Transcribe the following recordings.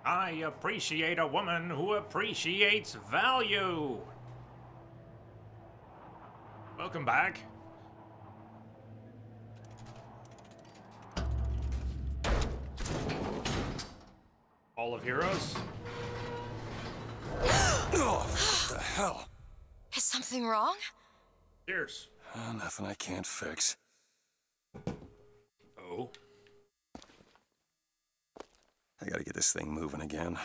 I appreciate a woman who appreciates value. Welcome back. Hall of Heroes. Oh, what the hell? Is something wrong? Cheers. Nothing I can't fix. Oh. I gotta get this thing moving again.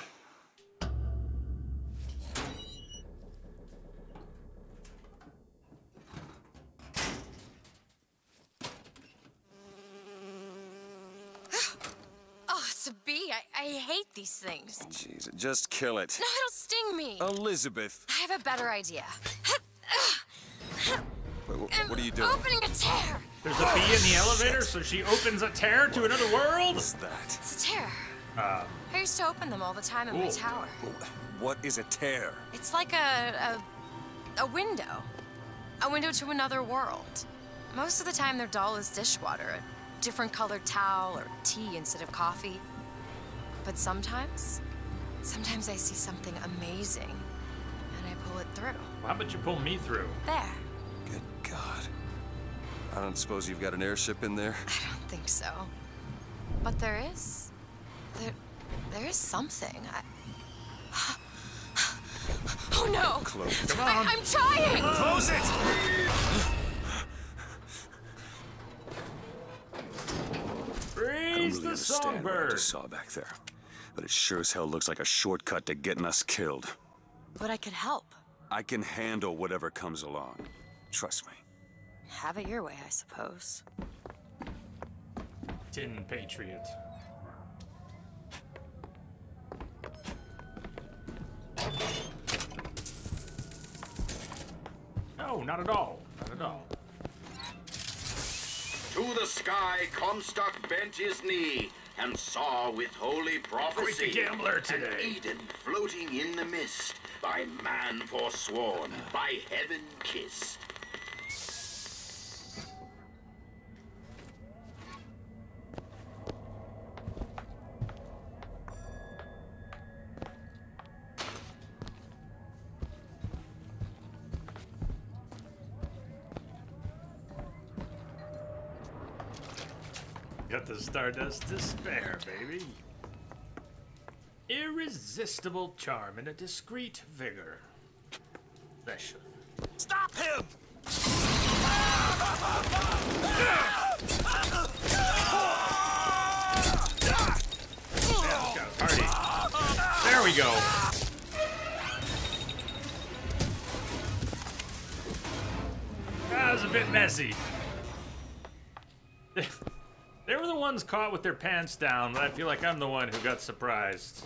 Oh, it's a bee. I hate these things. Jeez, just kill it. No, it'll sting me. Elizabeth! I have a better idea. Wait, what are you doing? Opening a tear. There's a bee in the elevator, so she opens a tear to another world? What's that? It's a tear. I used to open them all the time in my tower. What is a tear? It's like a window. A window to another world. Most of the time they're dull as dishwater, a different colored towel or tea instead of coffee. But sometimes I see something amazing and I pull it through. Well, how about you pull me through? There. Good God. I don't suppose you've got an airship in there? I don't think so. But there is. There is something. Oh no! Close it. Come on. I'm trying! Close it! Freeze the Understand what I songbird. just saw back there, but it sure as hell looks like a shortcut to getting us killed. But I could help. I can handle whatever comes along. Trust me. Have it your way, I suppose. Tin Patriot. No, not at all. Not at all. To the sky, Comstock bent his knee and saw with holy prophecy Quite the gambler today. an Eden floating in the mist, by man forsworn, by heaven kissed. Got the Stardust to spare, baby. Irresistible charm and a discreet vigor. Special. Stop him! Yeah, let's go. Party. There we go. That was a bit messy. They were the ones caught with their pants down, but I feel like I'm the one who got surprised.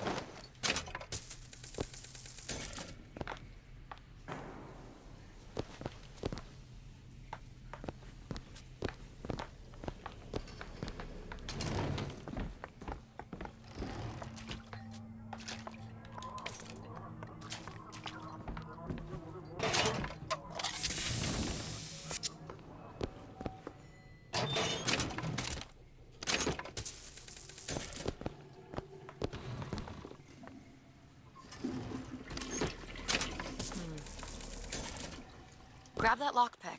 Grab that lockpick.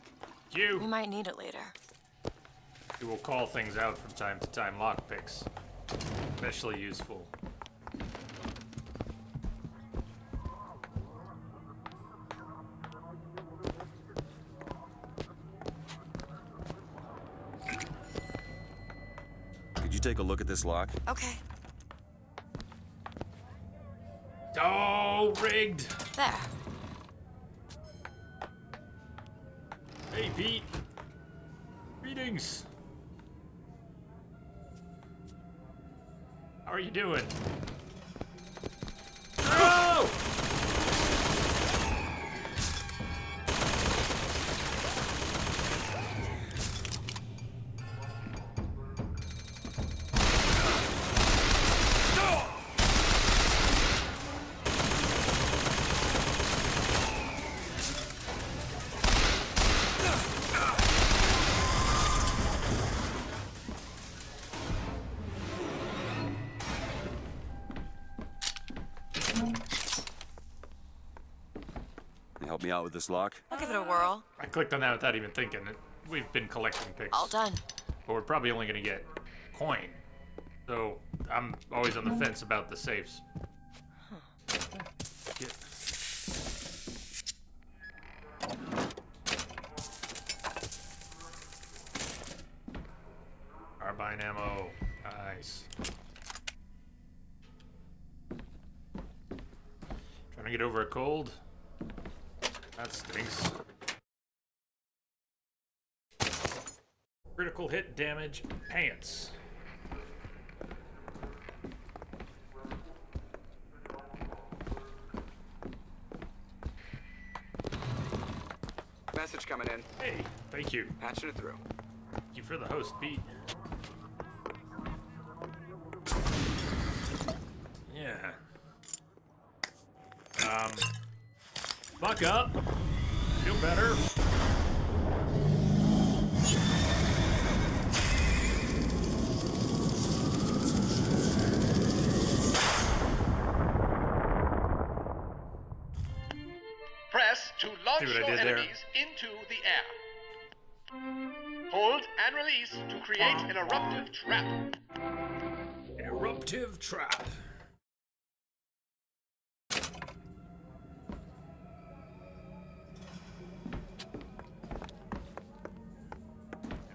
You. We might need it later. You will call things out from time to time. Lockpicks. Especially useful. Could you take a look at this lock? Okay. Oh, rigged. There. Hey, Pete. Greetings. How are you doing? Oh! Help me out with this lock? I'll give it a whirl. I clicked on that without even thinking. We've been collecting picks. All done. But we're probably only gonna get coin. So I'm always on the fence about the safes. Get. Carbine ammo. Nice. Trying to get over a cold. That stinks. Critical hit damage pants. Message coming in. Hey, thank you. Patching it through. Thank you for the host, Pete. Yeah. Buck up. Feel better. Press to launch See what I your did there? enemies into the air. Hold and release to create an eruptive trap. Eruptive trap.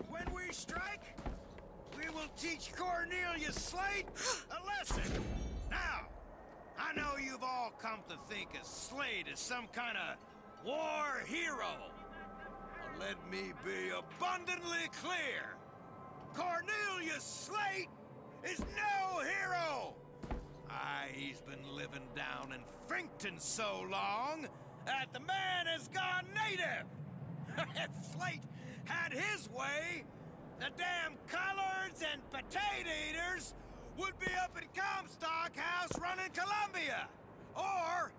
When we strike, we will teach Cornelius Slate a lesson. Now, I know you've all come to think of Slate as some kind of war hero. But let me be abundantly clear. Cornelius Slate is no hero. He's been living down in Frankton so long that the man has gone native. If Slate had his way, the damn collards and potato eaters would be up in Comstock House running Columbia. Or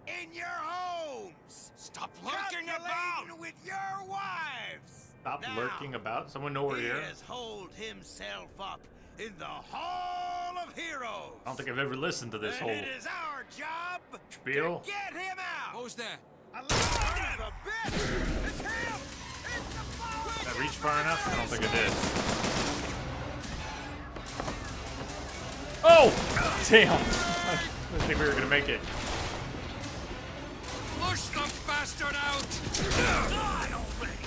in your homes. Stop lurking about! With your wives. Stop Now, lurking about. Someone know we're he here. has holed himself up in the Hall of Heroes. I don't think I've ever listened to this And whole it is our job spiel. to get him out. Who's there? A son of a bitch! It's him! It's the boss! Did I reach far enough? I don't think I did. Oh! Damn! I didn't think we were gonna make it. Push the bastard out! Die already!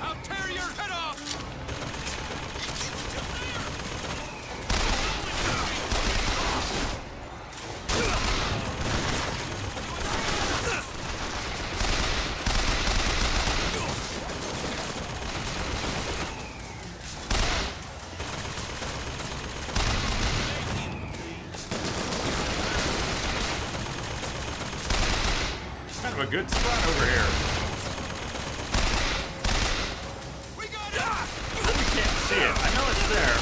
I'll tear your head off! Kind of a good spot over here. We got it! We can't see it. I know it's there.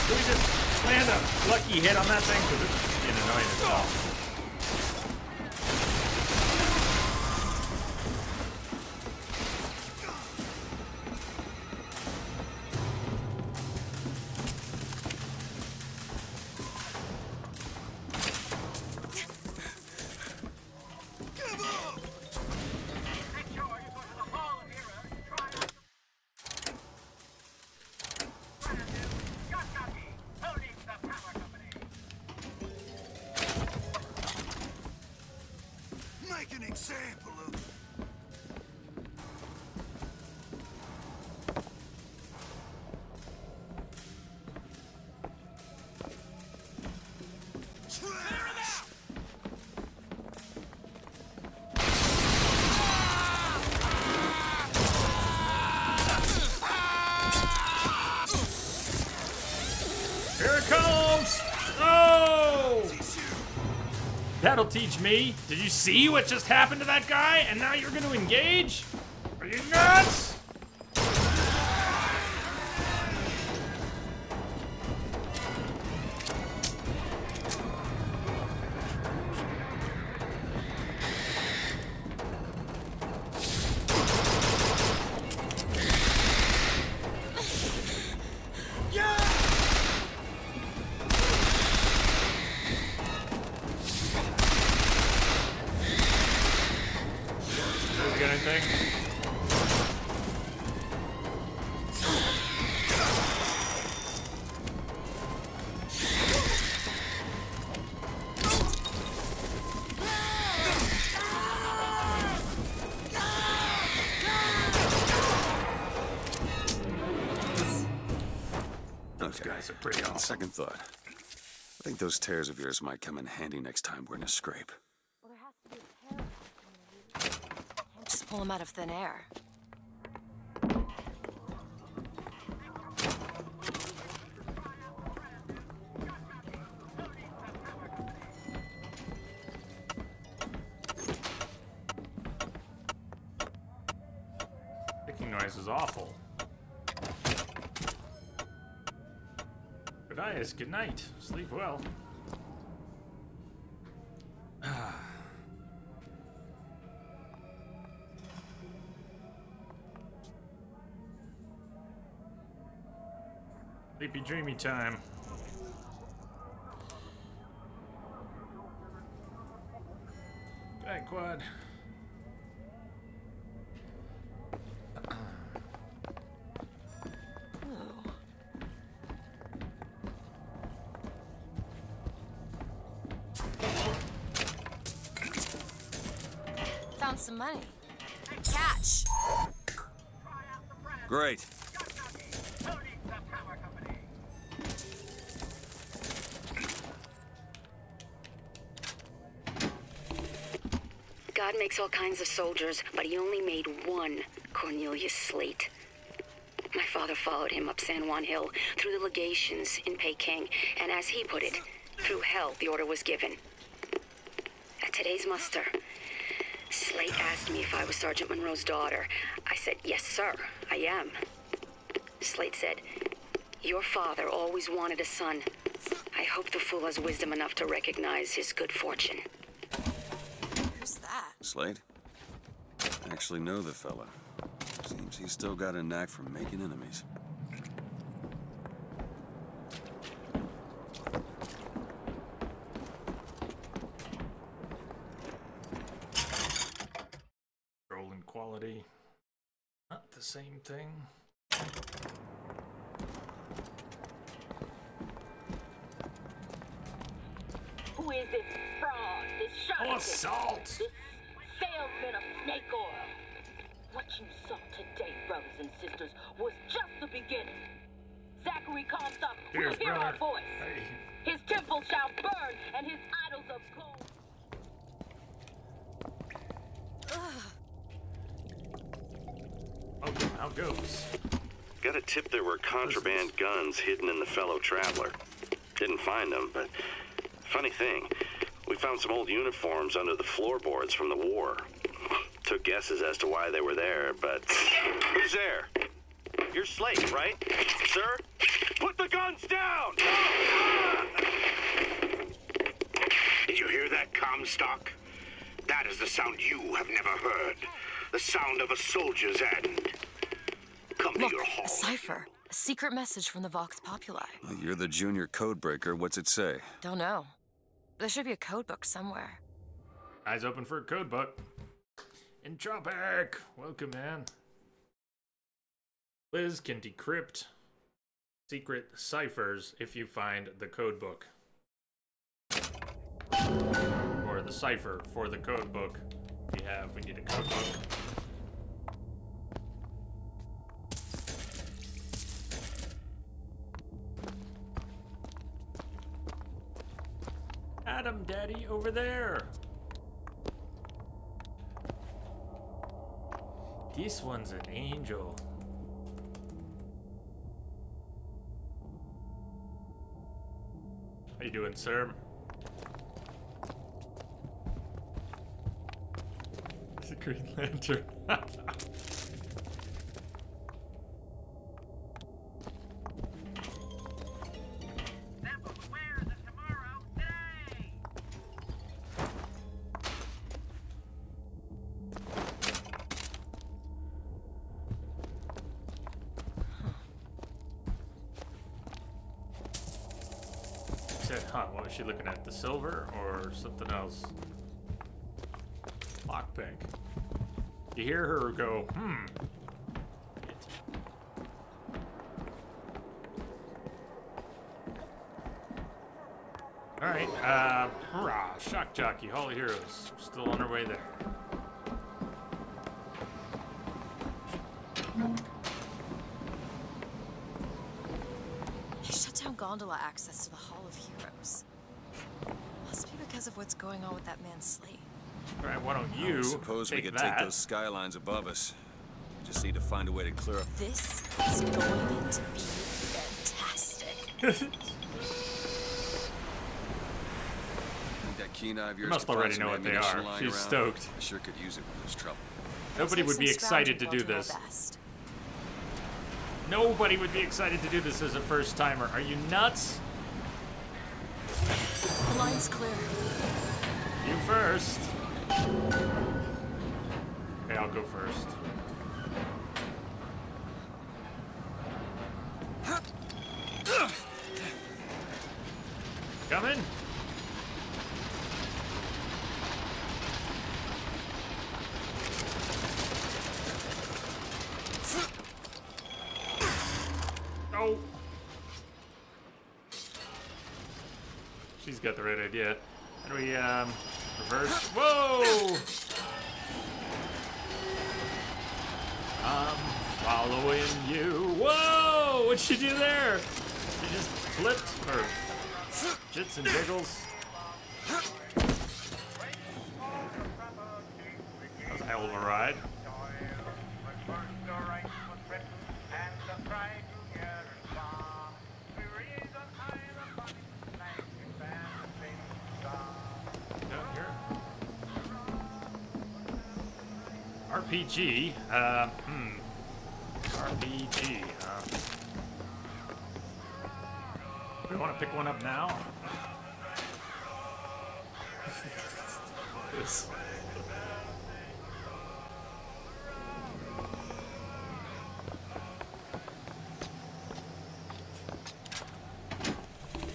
Can we just land a lucky hit on that thing? Because it's being annoying as well. Make an example of it. That'll teach me. Did you see what just happened to that guy? And now you're going to engage? Are you nuts? Those guys are pretty awesome. Second thought. I think those tears of yours might come in handy next time we're in a scrape. Well, there has to be a tear. Can't just pull them out of thin air. Clicking noise is awful. Good good night. Sleep well. Sleepy dreamy time. Back quad. Found some money. Catch. Great. God makes all kinds of soldiers, but he only made one Cornelius Slate. My father followed him up San Juan Hill, through the legations in Peking, and as he put it, through hell the order was given. At today's muster, Slate asked me if I was Sergeant Monroe's daughter. I said, yes, sir, I am. Slate said, your father always wanted a son. I hope the fool has wisdom enough to recognize his good fortune. Who's that? Slade? I actually know the fella. Seems he's still got a knack for making enemies. Rolling quality. Not the same thing. Who is this fraud, this charlatan, Assault! this salesman of snake oil? What you saw today, brothers and sisters, was just the beginning. Zachary Comstock will hear our voice. Hey. His temple shall burn, and his idols of gold. Okay, how goes? Got a tip there were contraband guns hidden in the fellow traveler. Didn't find them, but funny thing, we found some old uniforms under the floorboards from the war. Took guesses as to why they were there, but... Who's there? You're Slate, right? Sir? Put the guns down! Did you hear that, Comstock? That is the sound you have never heard. The sound of a soldier's end. Come Look, to your hall. a cipher. A secret message from the Vox Populi. Well, you're the junior codebreaker. What's it say? Don't know. There should be a code book somewhere. Eyes open for a code book. Entropic! Welcome, man. Liz can decrypt secret ciphers if you find the code book. Or the cipher for the code book. We need a code book. Adam, Daddy, over there. This one's an angel. How you doing, sir? The Green Lantern. Huh, what was she looking at? The silver or something else? Lockpick. You hear her go, Alright, hurrah, Shock Jockey, Hall of Heroes. We're still on our way there. They shut down gondola access to the Hall of Heroes. Must be because of what's going on with that man's slate. Alright, why don't you I suppose we could take those skylines above us. We just need to find a way to clear up. This is going to be fantastic. That keen eye of yours You must could already find know some what they ammunition are. lying She's around. stoked. I sure could use it when there's trouble. Nobody would be excited to do this. Nobody would be excited to do this as a first timer. Are you nuts? The line's clear. You first. Okay, I'll go first. Coming. Oh. She's got the right idea. How do we, reverse? Whoa! I'm following you. Whoa! What'd she do there? She just flipped, or jits and jiggles. That was a hell of a ride. RPG, RPG, do we want to pick one up now? This.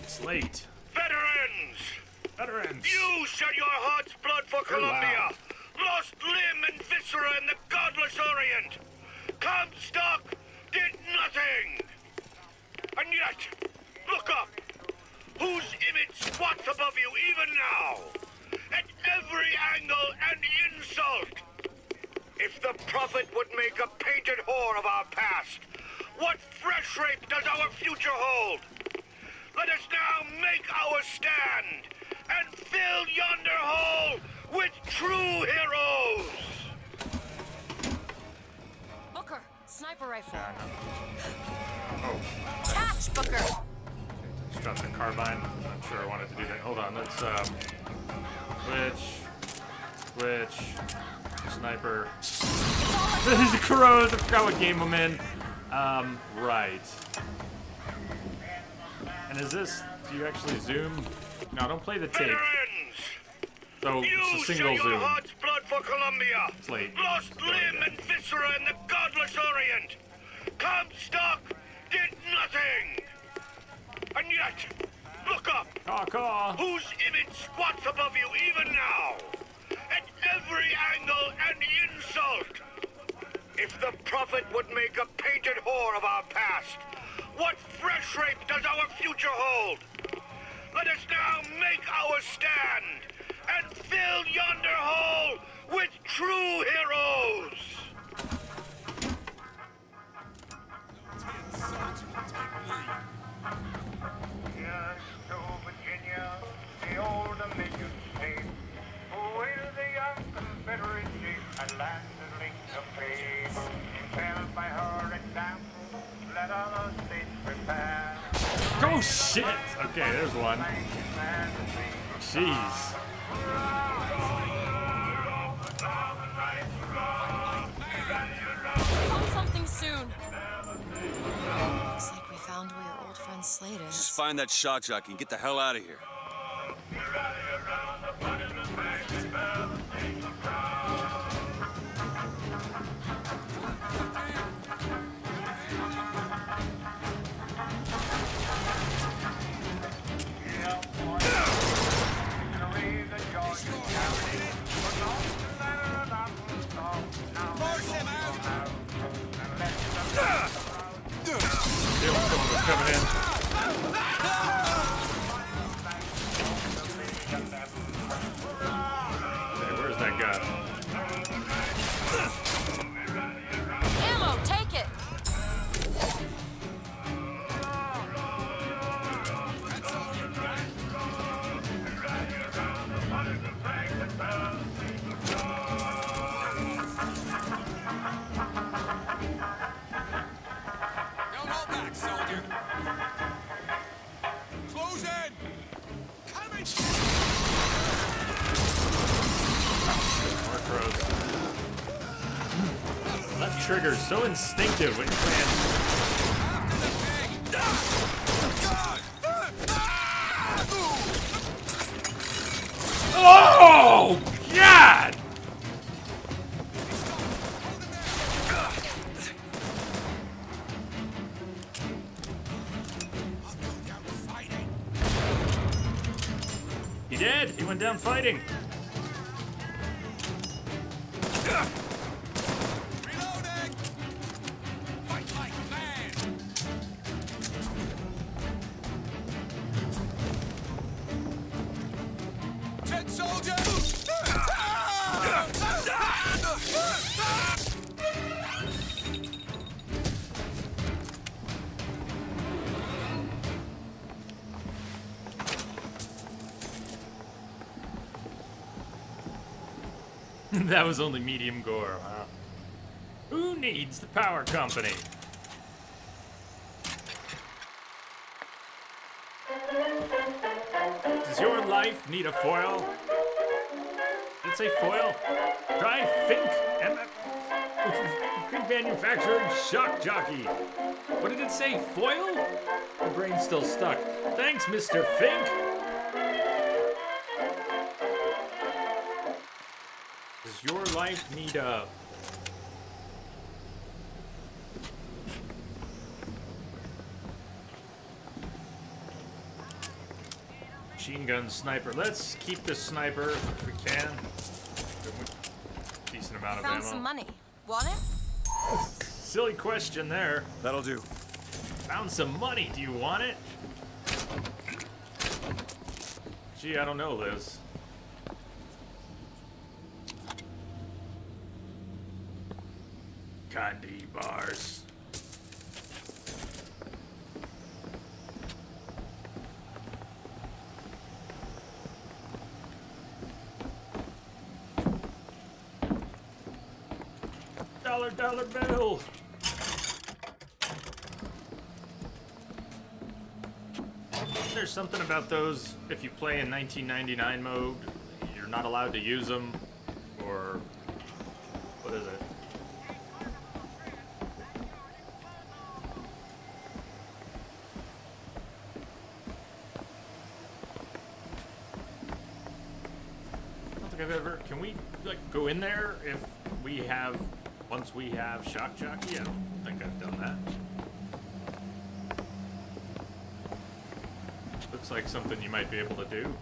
Slate. Veterans! You shed your heart's blood for Columbia! Lost limb and viscera in the godless Orient! Comstock did nothing! And yet, look up! Whose image squats above you even now? At every angle and insult! If the prophet would make a painted whore of our past, what fresh rape does our future hold? Let us now make our stand and fill yonder hole with true heroes! Booker, sniper rifle. Oh. Catch, Booker! Just dropped the carbine. I'm not sure I wanted to do that. Hold on, let's, switch, sniper. This is Crows, I forgot what game I'm in. Right. And is this, do you actually zoom? No, don't play the tape. So it's a single zoom. Heart's blood for Columbia. Slate. Lost limb and viscera in the godless Orient. Comstock did nothing. And yet, look up. Caw. Whose image squats above you even now? At every angle and insult. If the prophet would make a painted whore of our past, what fresh rape does our future hold? Let us now make our stand and fill yonder hole with true heroes! Yes, to Virginia, the old Dominion state, who is the young Confederacy and land and link of fame. Impelled by her example, let other states prepare. Oh shit! Okay, there's one. Jeez. soon. Looks like we found where your old friend Slade is. Just find that shock jockey and get the hell out of here. Coming in. Hey, where's that guy? Ammo, take it! Don't hold back, soldier. Close in. Coming. More crows. Left trigger is so instinctive when you're playing. Oh, God! He did. He went down fighting. Reloading. Fight like a man. Dead soldier. That was only medium gore, huh? Who needs the power company? Does your life need a foil? Did it say foil? Try Fink and Fink manufactured shock jockey. What did it say? Foil? My brain's still stuck. Thanks, Mr. Fink. Does your life need a... machine gun sniper? Let's keep the sniper if we can. Decent amount of ammo. Found some money. Want it? Silly question there. That'll do. Found some money. Do you want it? Gee, I don't know, Liz. Candy bars. Dollar bill. There's something about those, if you play in 1999 mode, you're not allowed to use them, or what is it? I don't think I've ever, can we like go in there if we have, once we have shock jockey? I don't think I've done that. Looks like something you might be able to do.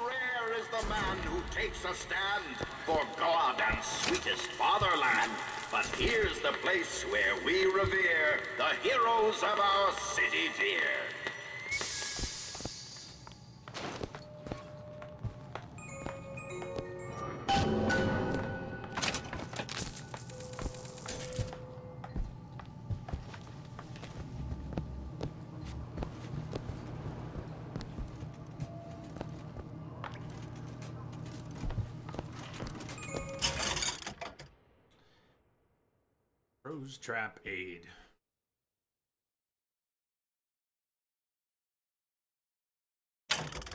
Rare is the man who takes a stand for God and sweetest fatherland. But here's the place where we revere the heroes of our city dear. Rose Trap Aid.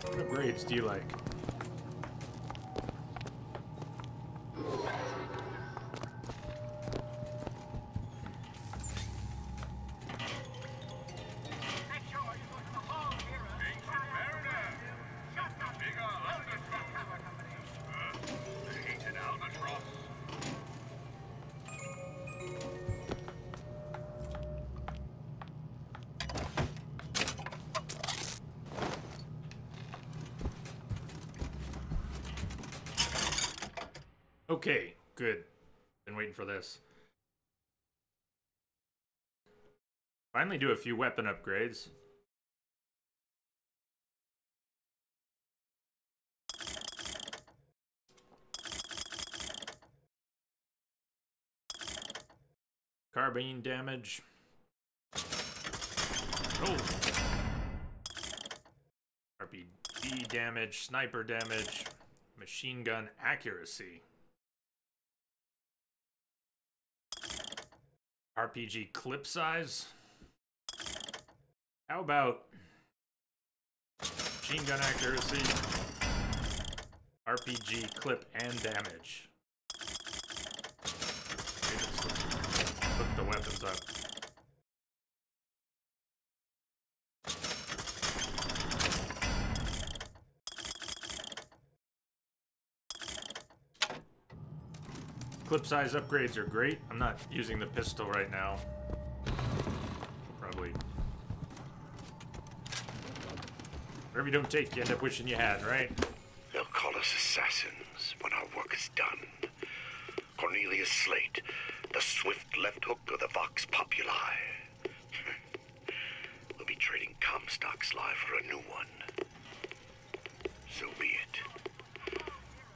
What upgrades do you like? Okay, good. Been waiting for this. Finally do a few weapon upgrades. Carbine damage. Oh! RPG damage, sniper damage, machine gun accuracy. RPG clip size. How about machine gun accuracy, RPG clip and damage? Look the weapons up. Clip size upgrades are great. I'm not using the pistol right now. Probably. Whatever you don't take, you end up wishing you had, right? They'll call us assassins when our work is done. Cornelius Slate, the swift left hook of the Vox Populi. We'll be trading Comstock's life for a new one. So be it.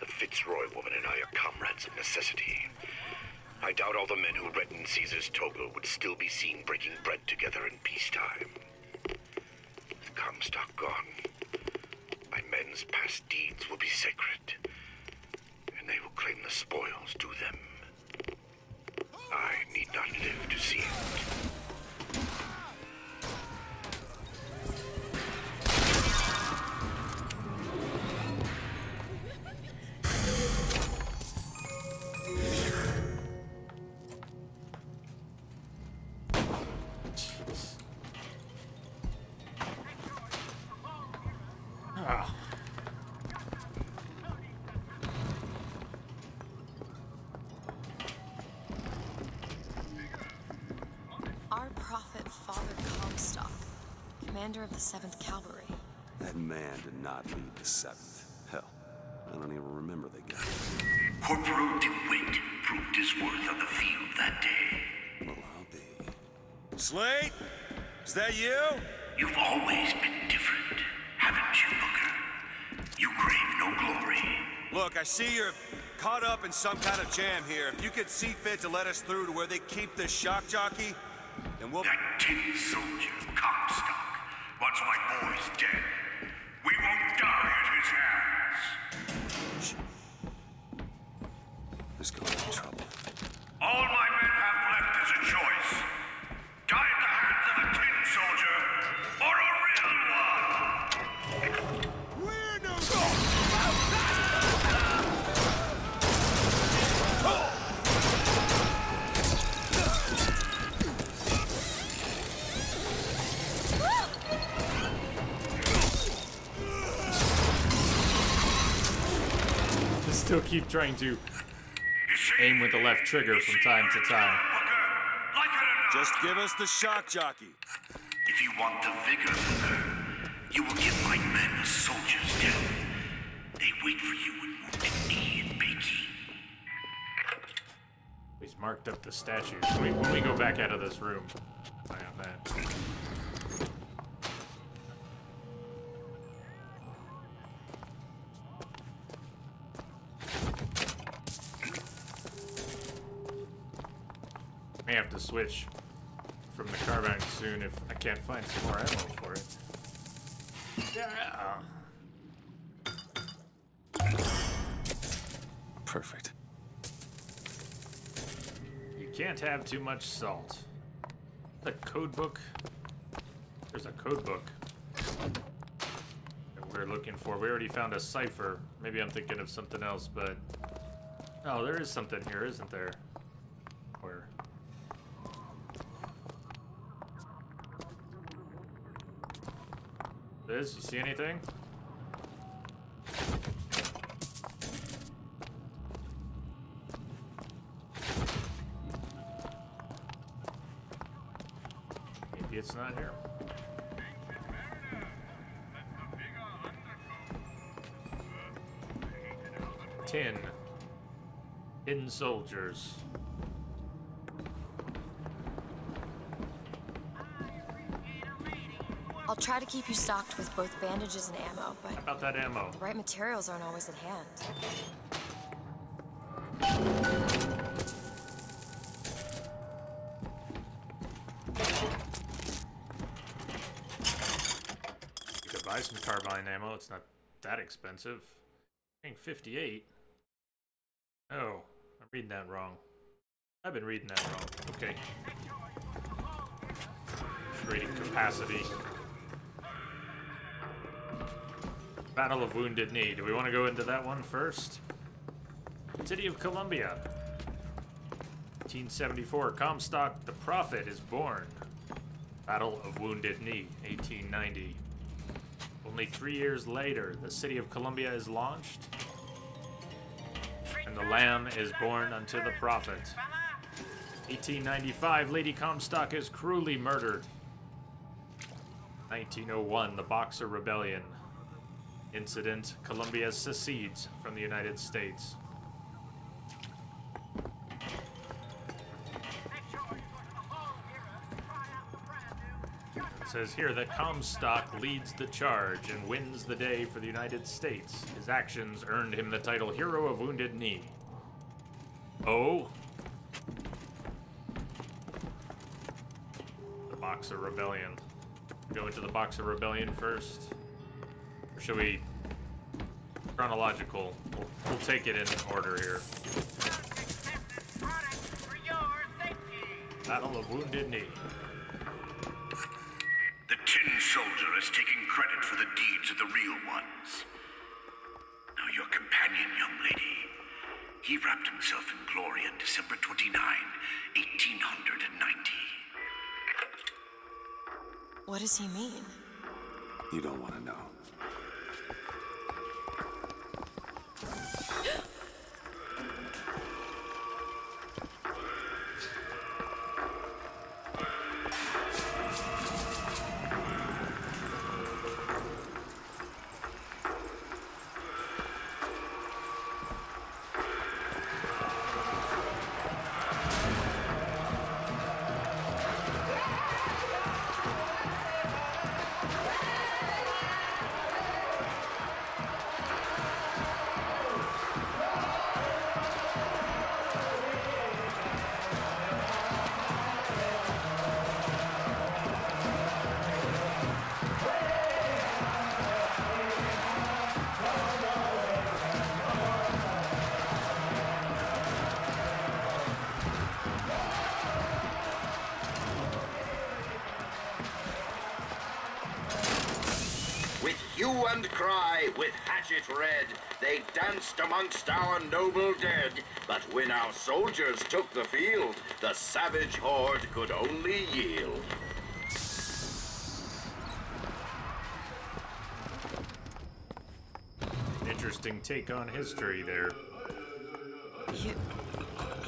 The Fitzroy woman and I are comrades of necessity. I doubt all the men who read in Caesar's toga would still be seen breaking bread together in peacetime. With Comstock gone, my men's past deeds will be sacred, and they will claim the spoils to them. I need not live to see it. Commander of the 7th Cavalry. That man did not lead the 7th. Hell, I don't even remember the guy. Corporal DeWitt proved his worth on the field that day. Well, I'll be. Slate? Is that you? You've always been different, haven't you, Booker? You crave no glory. Look, I see you're caught up in some kind of jam here. If you could see fit to let us through to where they keep the shock jockey, then we'll... That tin soldier, Comstock. Once my boy's dead, we won't die at his hands. This could be trouble. All my men have left is a choice. Die at the hands of a tin soldier, or a real one! We're no... Still keep trying to aim with the left trigger from time to time. Just give us the shock jockey. If you want the vigor, Booker, you will give my men a soldier's death. They wait for you in Wounded Knee in Peking. He's marked up the statues. When we go back out of this room, eye on that. May have to switch from the carbine soon if I can't find some more ammo for it. Yeah. Perfect. You can't have too much salt. The code book. There's a code book. we're looking for. We already found a cipher. Maybe I'm thinking of something else, but... Oh, there is something here, isn't there? Where? Liz, you see anything? Maybe it's not here. Hidden soldiers. I'll try to keep you stocked with both bandages and ammo, but How about that ammo? the right materials aren't always at hand. You could buy some carbine ammo. It's not that expensive. I think 58. Oh, I'm reading that wrong. I've been reading that wrong. Okay. Just reading capacity. Battle of Wounded Knee. Do we want to go into that one first? City of Columbia. 1874. Comstock the Prophet is born. Battle of Wounded Knee. 1890. Only 3 years later, the City of Columbia is launched. And the Lamb is born unto the Prophet. 1895, Lady Comstock is cruelly murdered. 1901, the Boxer Rebellion. Incident, Columbia secedes from the United States. It says here that Comstock leads the charge and wins the day for the United States. His actions earned him the title Hero of Wounded Knee. Oh? The Boxer Rebellion. Go into the Boxer Rebellion first? Or should we... Chronological. We'll take it in order here. Battle of Wounded Knee. The Tin Soldier is taking credit for the deeds of the real ones. Now your companion, young lady, he wrapped himself in glory on December 29, 1890. What does he mean? You don't want to know. Hue and cry, with hatchet red, they danced amongst our noble dead. But when our soldiers took the field, the savage horde could only yield. Interesting take on history there.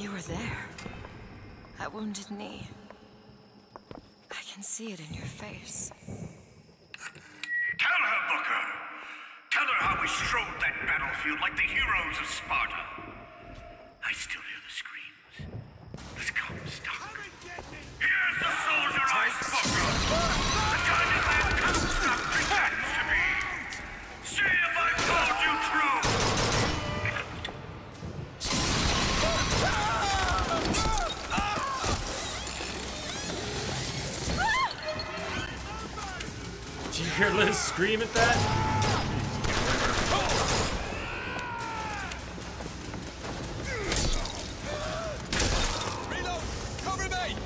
You were there. At Wounded Knee. I can see it in your face. Tell her, Booker. Tell her how we strode that battlefield like the heroes of Sparta. I still hear the screams. Let's come, stop. Here's the soldier I spoke of. The kind of man Comstock pretends to be. See if I told you true. Did you hear Liz scream at that? Reload! Cover me!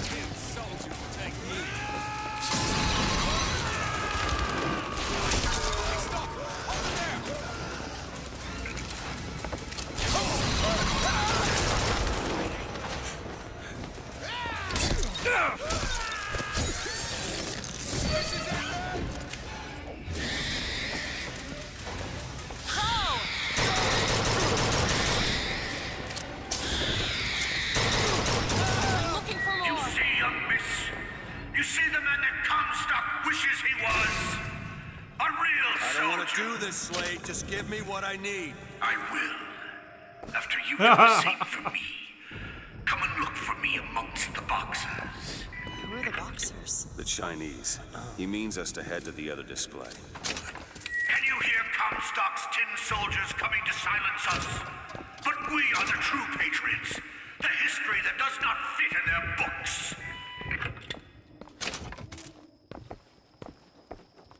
Tin soldier! Cornelius Slade. Just give me what I need. I will. After you do the same for me. Come and look for me amongst the boxers. Who are the boxers? The Chinese. He means us to head to the other display. Can you hear Comstock's tin soldiers coming to silence us? But we are the true patriots. The history that does not fit in their books.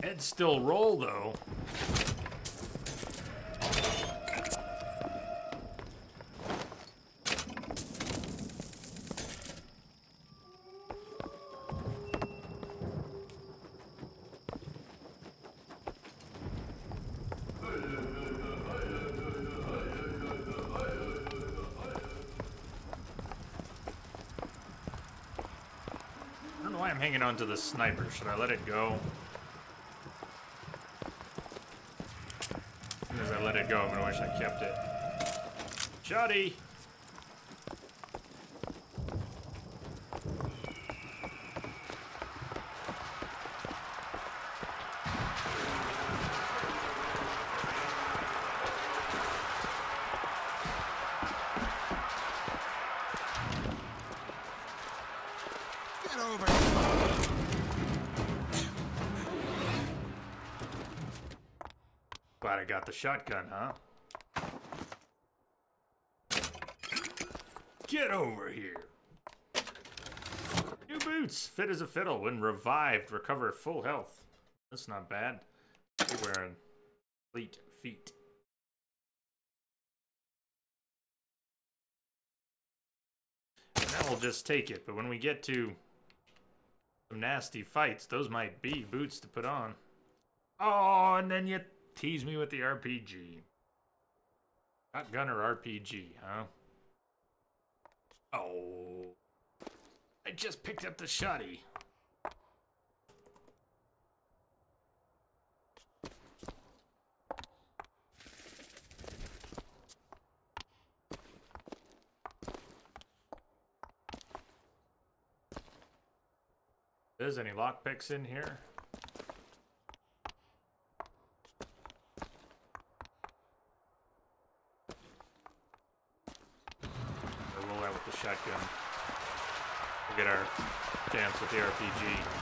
Heads still roll, though. I don't know why I'm hanging on to the sniper. Should I let it go? As soon as I let it go, I'm gonna wish I kept it. Shoddy! Get over. Glad I got the shotgun, huh? Get over here. New boots. Fit as a fiddle. When revived, recover full health. That's not bad. You're wearing fleet feet. Now we'll just take it. But when we get to some nasty fights, those might be boots to put on. Oh, and then you tease me with the RPG. Shotgun or RPG, huh? Oh. I just picked up the shotty. There's any lockpicks in here? We'll roll out with the shotgun. We'll get our chance with the RPG.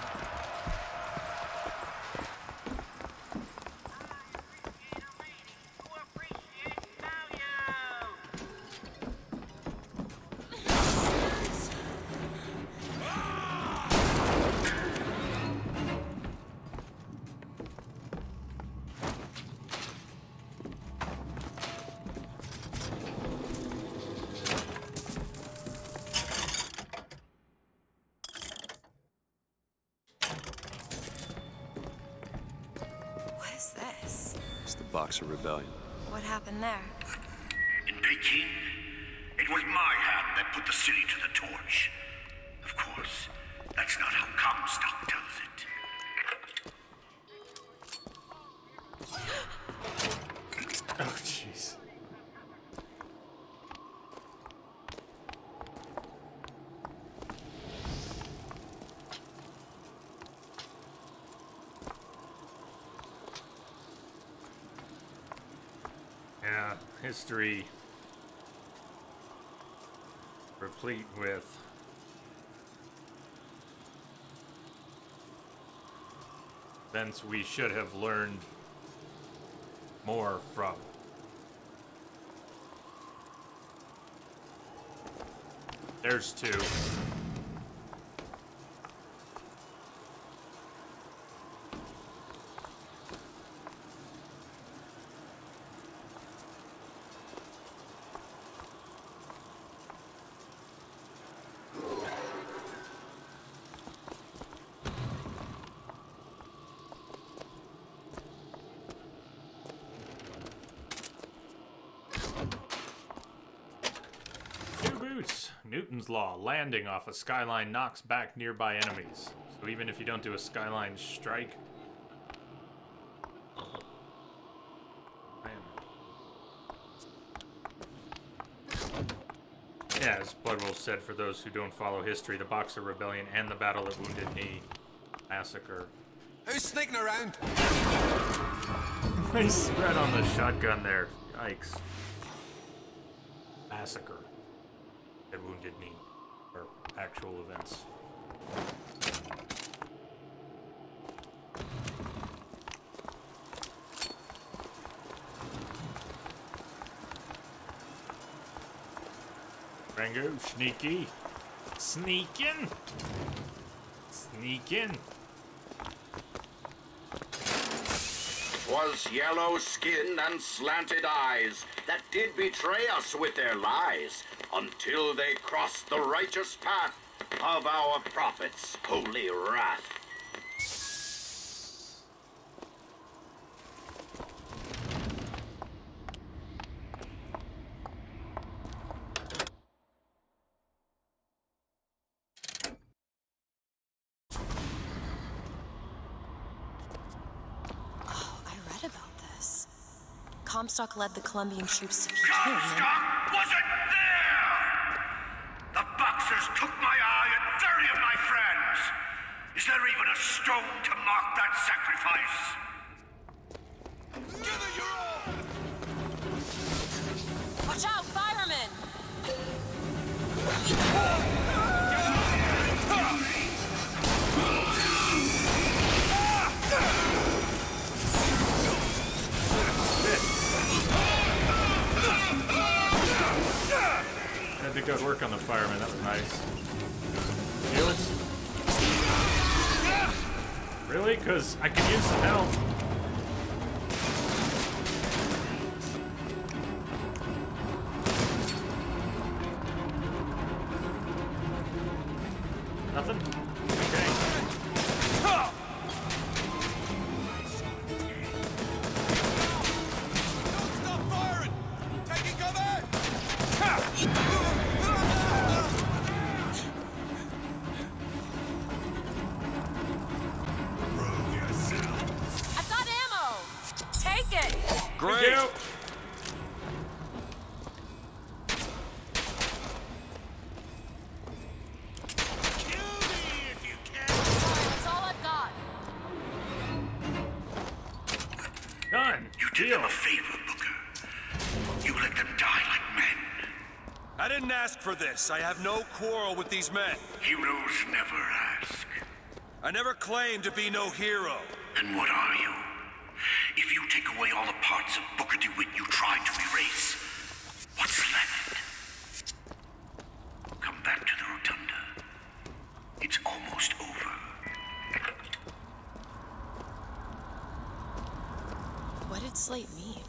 Boxer Rebellion. What happened there? In Peking, it was my hand that put the city to the torch. Of course, that's not how Comstock tells it. Oh, jeez. Yeah, history replete with events we should have learned more from. There's two. Newton's law, landing off a skyline knocks back nearby enemies. So even if you don't do a skyline strike. Yeah, as Bloodwolf said, for those who don't follow history, the Boxer Rebellion and the Battle at Wounded Knee massacre. Who's sneaking around? Nice spread on the shotgun there. Yikes. Massacre. Dead Wounded Knee. Or actual events. Rango, sneaky. Sneaking. Sneaking. 'Twas yellow skin and slanted eyes that did betray us with their lies, until they crossed the righteous path of our prophet's holy wrath. Comstock led the Colombian troops to Peking. Comstock wasn't there! The Boxers took my eye and 30 of my friends! Is there even a stone to mark that sacrifice? Give it your all! Watch out, firemen! I did good work on the fireman, that was nice. Heals? Really? Because I could use some help. Nothing? Okay. Don't stop firing! Taking cover! I've got ammo! Take it! Great! That's all I've got. Done! You did them a favor, Booker. You let them die like men. I didn't ask for this. I have no quarrel with these men. Heroes never ask. I never claimed to be no hero. Then what are you? If you take away all the parts of Booker DeWitt you tried to erase, what's left? Come back to the Rotunda. It's almost over. What did Slate mean?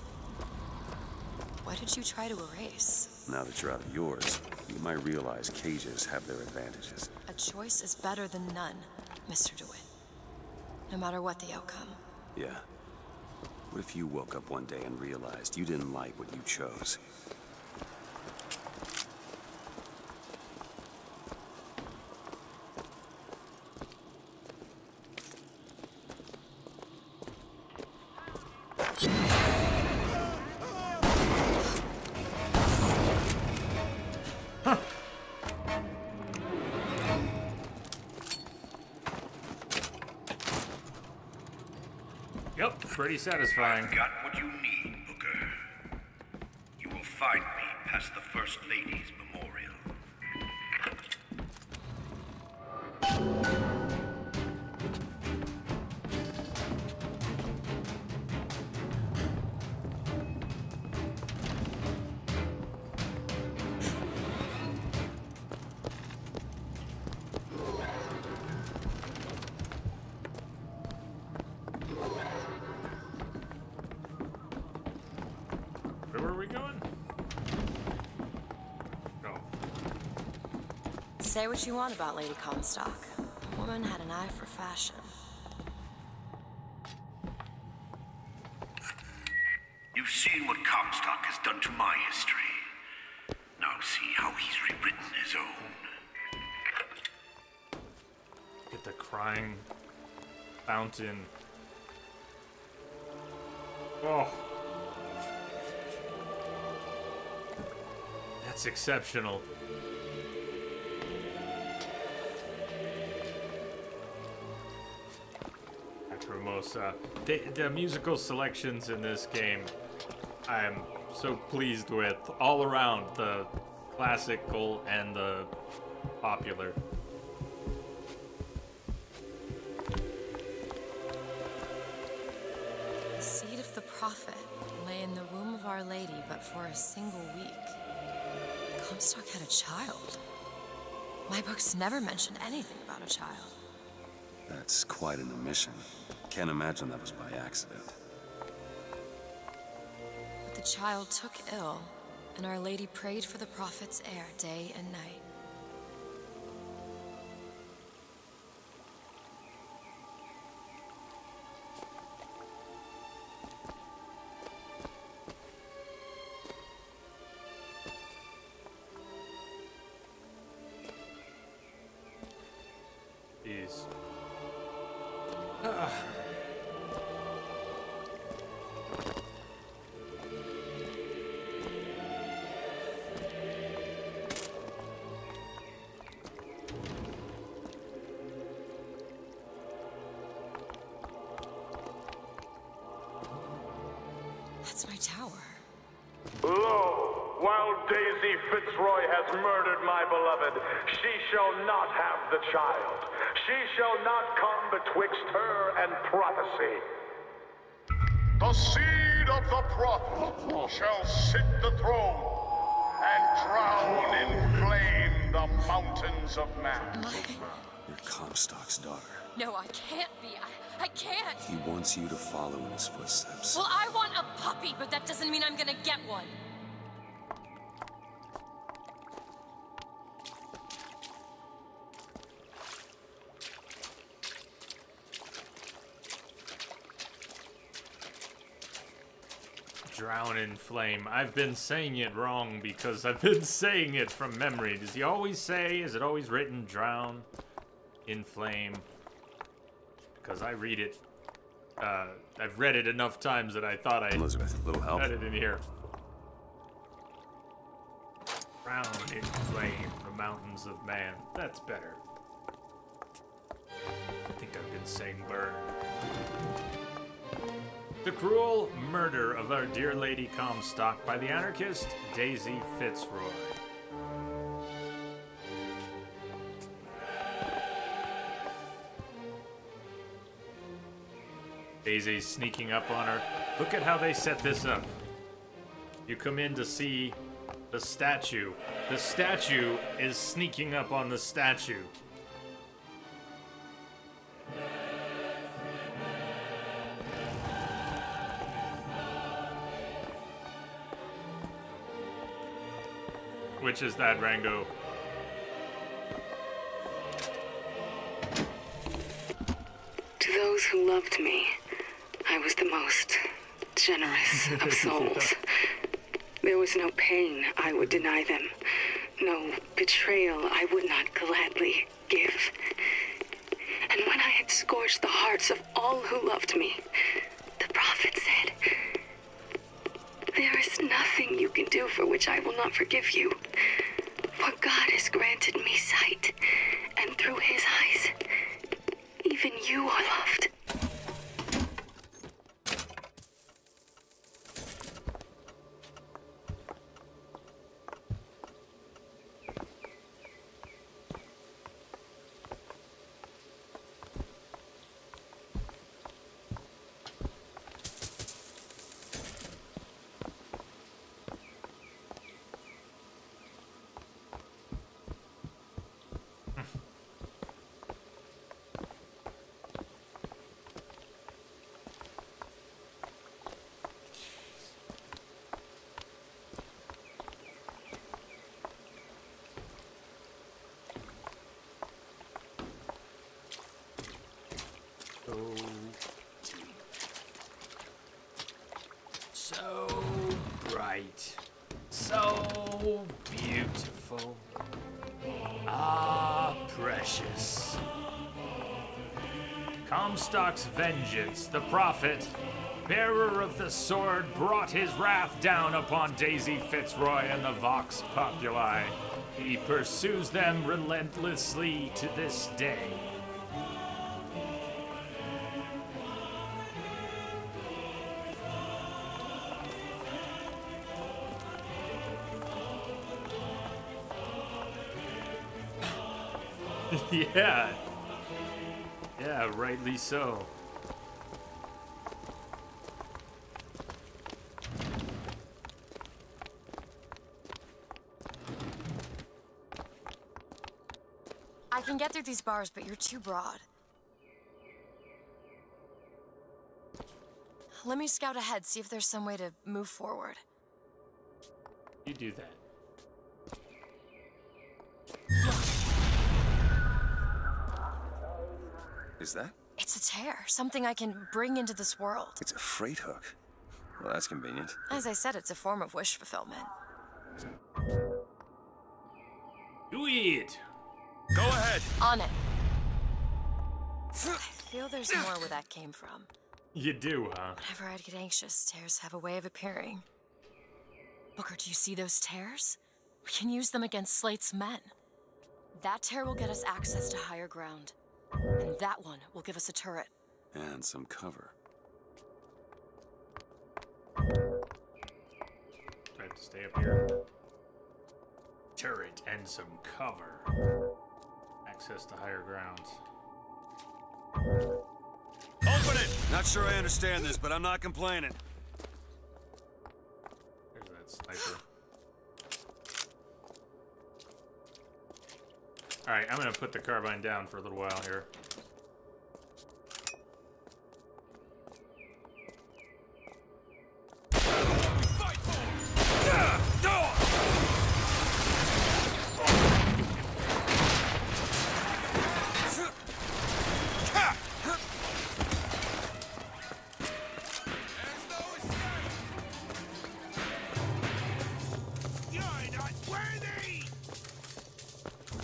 What did you try to erase? Now that you're out of yours, you might realize cages have their advantages. A choice is better than none, Mr. DeWitt. No matter what the outcome. Yeah. What if you woke up one day and realized you didn't like what you chose? Yep, pretty satisfying. I've got what you need, Booker. You will find me past the First Lady's memorial. Where were we going? Oh. Say what you want about Lady Comstock. The woman had an eye for fashion. You've seen what Comstock has done to my history. Now see how he's rewritten his own. Get the crying fountain. Oh. That's exceptional. Leviosa. The musical selections in this game, I'm so pleased with all around, the classical and the popular. The seed of the prophet lay in the womb of Our Lady, but for a single week. Comstock had a child. My books never mentioned anything about a child. That's quite an omission. Can't imagine that was by accident. But the child took ill, and Our Lady prayed for the prophet's heir day and night. Jeez. That's my tower. Lo, while Daisy Fitzroy has murdered my beloved, she shall not have the child. She shall not come betwixt her and prophecy. The seed of the prophet shall sit the throne and drown in flame the mountains of man. You're Comstock's daughter. No, I can't be. I can't. He wants you to follow in his footsteps. Well, I want a puppy, but that doesn't mean I'm gonna get one. Drown in flame. I've been saying it wrong because I've been saying it from memory. Does he always say, is it always written drown in flame? Because I read it, I've read it enough times that I thought I Elizabeth, a little help? had it in here. Drown in flame, the mountains of man. That's better. I think I've been saying burn. The cruel murder of our dear Lady Comstock by the anarchist Daisy Fitzroy. Daisy's sneaking up on her. Look at how they set this up. You come in to see the statue. The statue is sneaking up on the statue. Which is that, Rango? To those who loved me, I was the most generous of souls. There was no pain I would deny them, no betrayal I would not gladly give. And when I had scorched the hearts of all who loved me, the prophet said, "There is nothing you can do for which I will not forgive you. For God has granted me sight, and through his eyes, even you are loved." So bright. So beautiful. Ah, precious. Comstock's vengeance, the prophet, bearer of the sword, brought his wrath down upon Daisy Fitzroy and the Vox Populi. He pursues them relentlessly to this day. Yeah. Yeah, rightly so. I can get through these bars, but you're too broad. Let me scout ahead, see if there's some way to move forward. You do that. Is that? It's a tear, something I can bring into this world. It's a freight hook. Well, that's convenient. As I said, it's a form of wish fulfillment. Do it! Go ahead. On it. I feel there's more where that came from. You do, huh? Whenever I'd get anxious, tears have a way of appearing. Booker, do you see those tears? We can use them against Slate's men. That tear will get us access to higher ground. And that one will give us a turret. And some cover. Do I have to stay up here? Turret and some cover. Access to higher grounds. Open it! Not sure I understand this, but I'm not complaining. There's that sniper. Alright, I'm gonna put the carbine down for a little while here.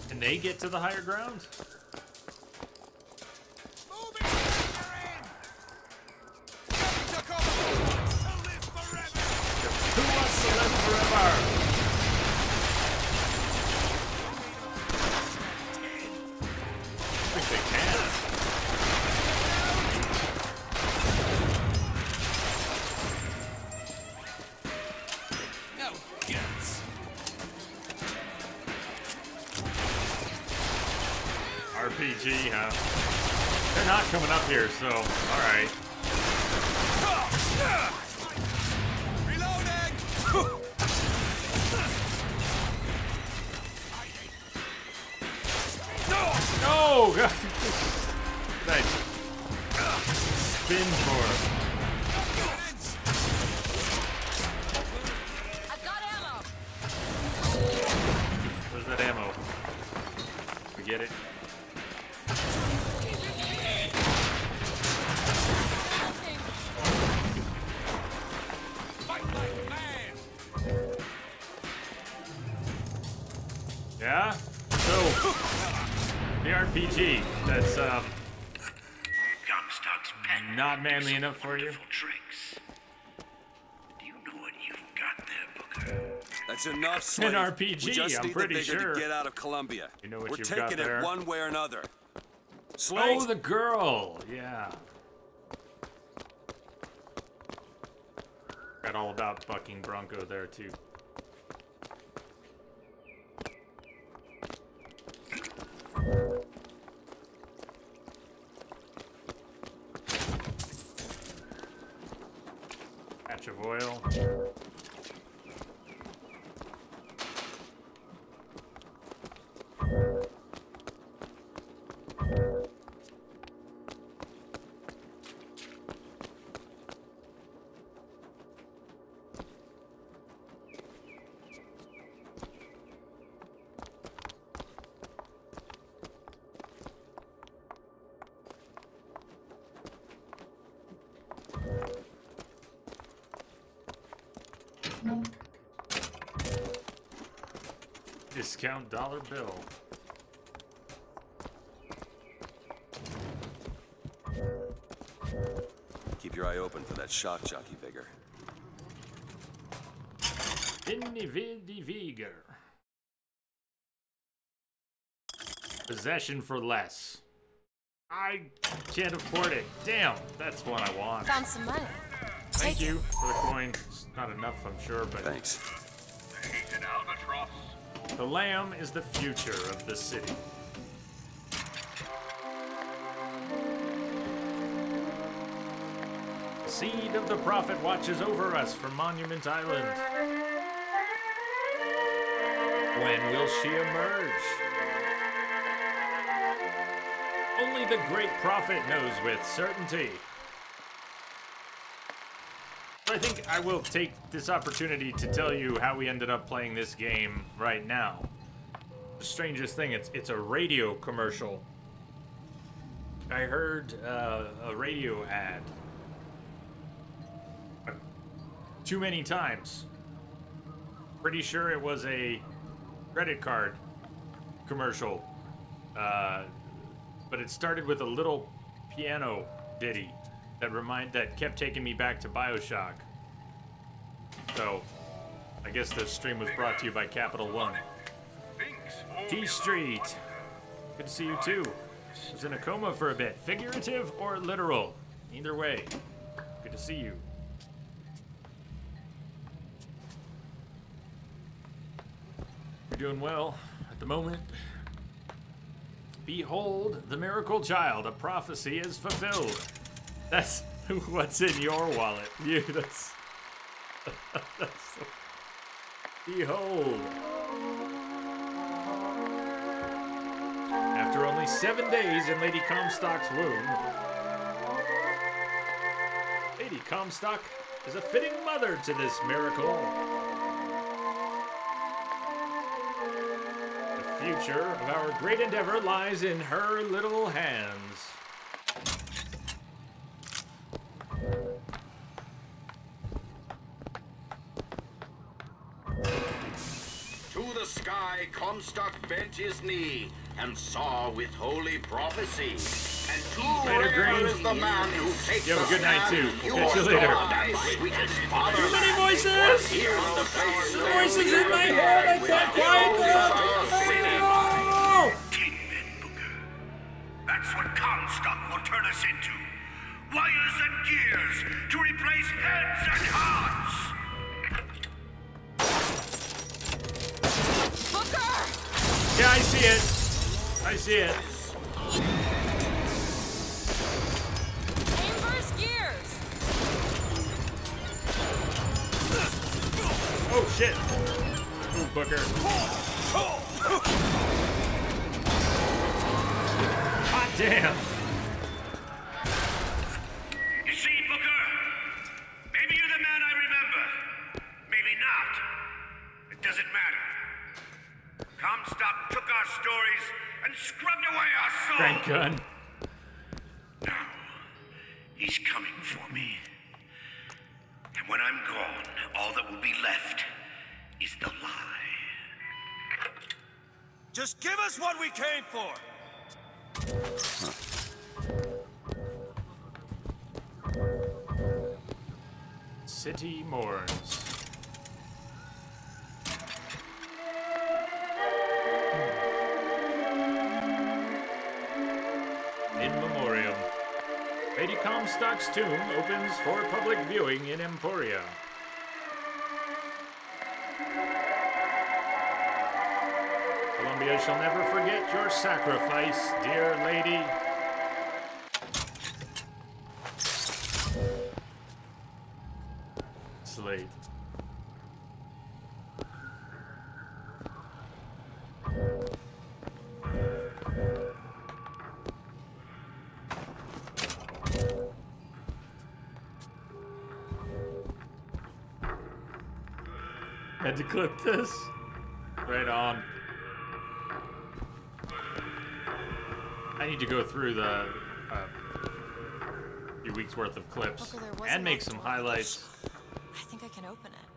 Can they get to the higher ground? Who wants to live forever? I think they can. No, yes. RPG, huh? They're not coming up here, so alright. Reloading! No! God! Nice. Spin for him. I've got ammo! Where's that ammo? We get it? Yeah? So, the RPG, that's, not manly enough for you? Tricks. Do you know what you've got there, Booker? That's enough, Slade. An RPG, we just I'm need pretty the vigor sure. to get out of Columbia. You know what We're you've taking got there? it one way or another. Slade! Oh, the girl! Yeah. Got all about bucking Bronco there, too. Patch of oil. Discount dollar bill. Keep your eye open for that shock jockey vigor. Individi vigor. Possession for less. I can't afford it. Damn, that's what I want. Found some money. Thank you for the coin. It's not enough, I'm sure, but Thanks. He's an albatross. the lamb is the future of the city. seed of the prophet watches over us from Monument Island. When will she emerge? Only the great prophet knows with certainty. I think I will take this opportunity to tell you how we ended up playing this game right now. The strangest thing, it's a radio commercial. I heard a radio ad too many times. Pretty sure it was a credit card commercial. But it started with a little piano ditty that kept taking me back to BioShock. So, I guess this stream was brought to you by Capital One. T Street. Good to see you too. I was in a coma for a bit. Figurative or literal? Either way. Good to see you. You're doing well at the moment. Behold, the miracle child, a prophecy is fulfilled. That's what's in your wallet. That's behold. After only 7 days in Lady Comstock's womb, Lady Comstock is a fitting mother to this miracle. The future of our great endeavor lies in her little hands. To the sky Comstock bent his knee and saw with holy prophecy. And Later, Green. is the man who takes You have a good night too. Catch you later. Too many voices! Voices in my head, I can't quiet them! Oh! That's what Comstock will turn us into. Wires and gears to replace heads and hearts. Booker! Yeah, I see it. I see it. Inverse gears! Oh shit. Ooh, Booker. Hot damn. You see, Booker? Maybe you're the man I remember. Maybe not. It doesn't matter. Comstock took our stories and scrubbed away our souls. Crank gun. Now, he's coming for me. And when I'm gone, all that will be left is the lie. Just give us what we came for. City mourns. In memoriam. Lady Comstock's tomb opens for public viewing in Emporia. Columbia shall never forget your sacrifice, dear lady. Slate. Had to clip this. Right on. I need to go through the few weeks worth of clips Booker, there was and a make locked some door. highlights. I think I can open it.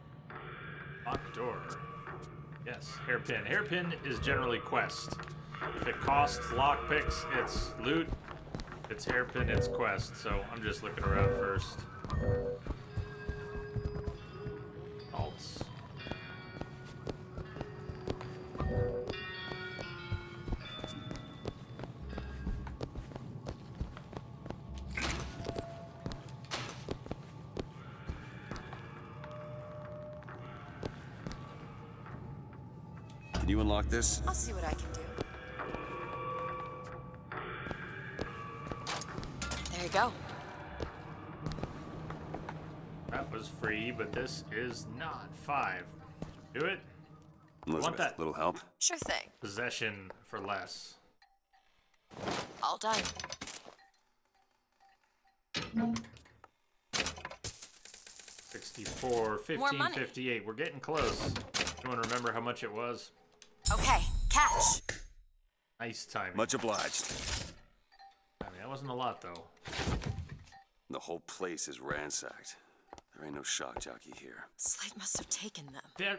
Locked door. Yes, hairpin. Hairpin is generally quest. If it costs lockpicks, it's loot. If it's hairpin, it's quest. So I'm just looking around first. Alts. Can you unlock this? I'll see what I can do. There you go. That was free, but this is not. 5. Do it. Elizabeth, Want that little help? Sure thing. Possession for less. All done. 64, 1558. We're getting close. Anyone remember how much it was? Okay, catch. Nice timing. Much obliged. I mean, that wasn't a lot, though. The whole place is ransacked. There ain't no shock jockey here. Slate must have taken them. There,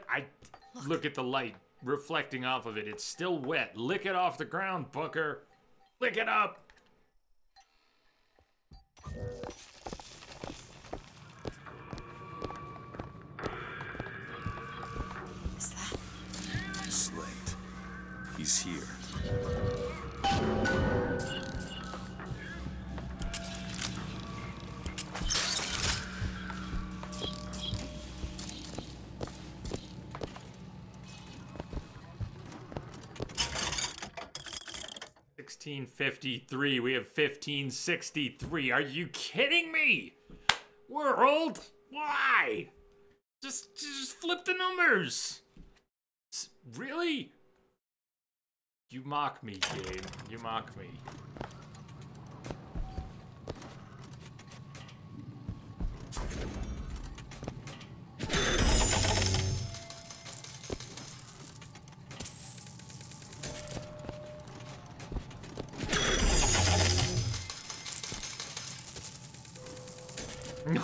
look at the light reflecting off of it. It's still wet. Lick it off the ground, Booker. Lick it up. Is that Slate? He's here. $16.53. We have $15.63. Are you kidding me? World? Why? Just flip the numbers. Really? You mock me, game. You mock me. No.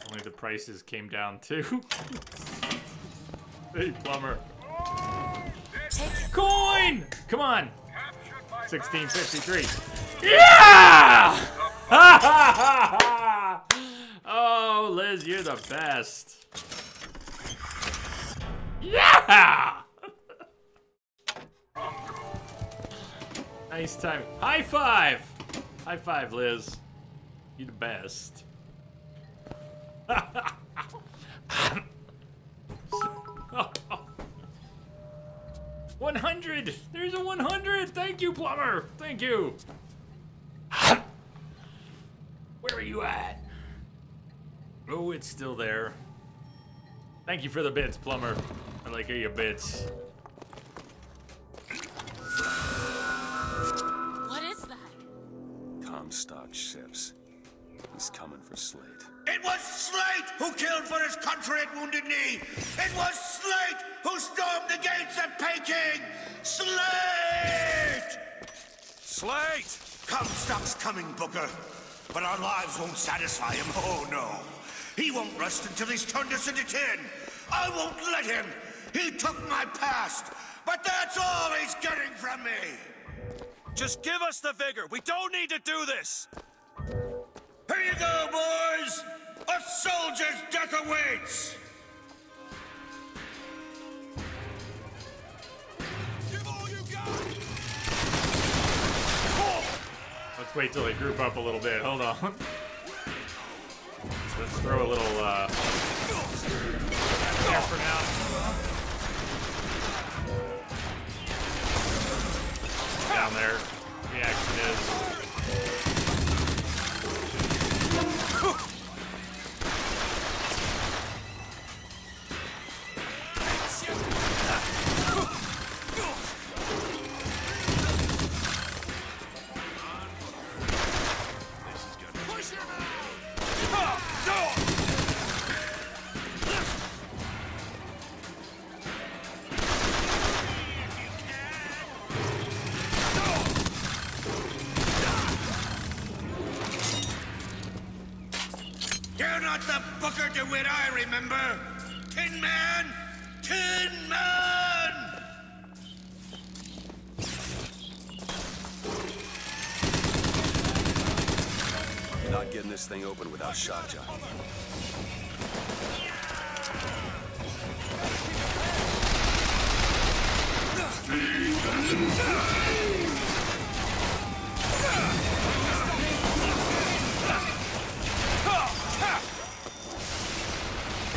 Only the prices came down too. Hey, plumber. Coin! Come on. 1653. Yeah! Oh, Liz, you're the best. Yeah! Nice time. High five! High five, Liz. You the best. 100! There's a 100! Thank you, plumber! Thank you! Where are you at? Oh, it's still there. Thank you for the bits, plumber. I like your bits. What is that? Comstock ships. He's coming for Slate. It was Slate who killed for his country at Wounded Knee! It was Slate who stormed the gates at Peking! Slate! Slate! Comstock's coming, Booker. But our lives won't satisfy him, oh no. He won't rest until he's turned us into tin. I won't let him. He took my past, but that's all he's getting from me. Just give us the vigor. We don't need to do this. Here you go, boys. A soldier's death awaits. Give all you got. Let's wait till they group up a little bit. Hold on. Let's throw a little, there for now. Down there. The action is. You're not the Booker DeWitt I remember. Tin Man! Tin Man! Not getting this thing open without shock jockey.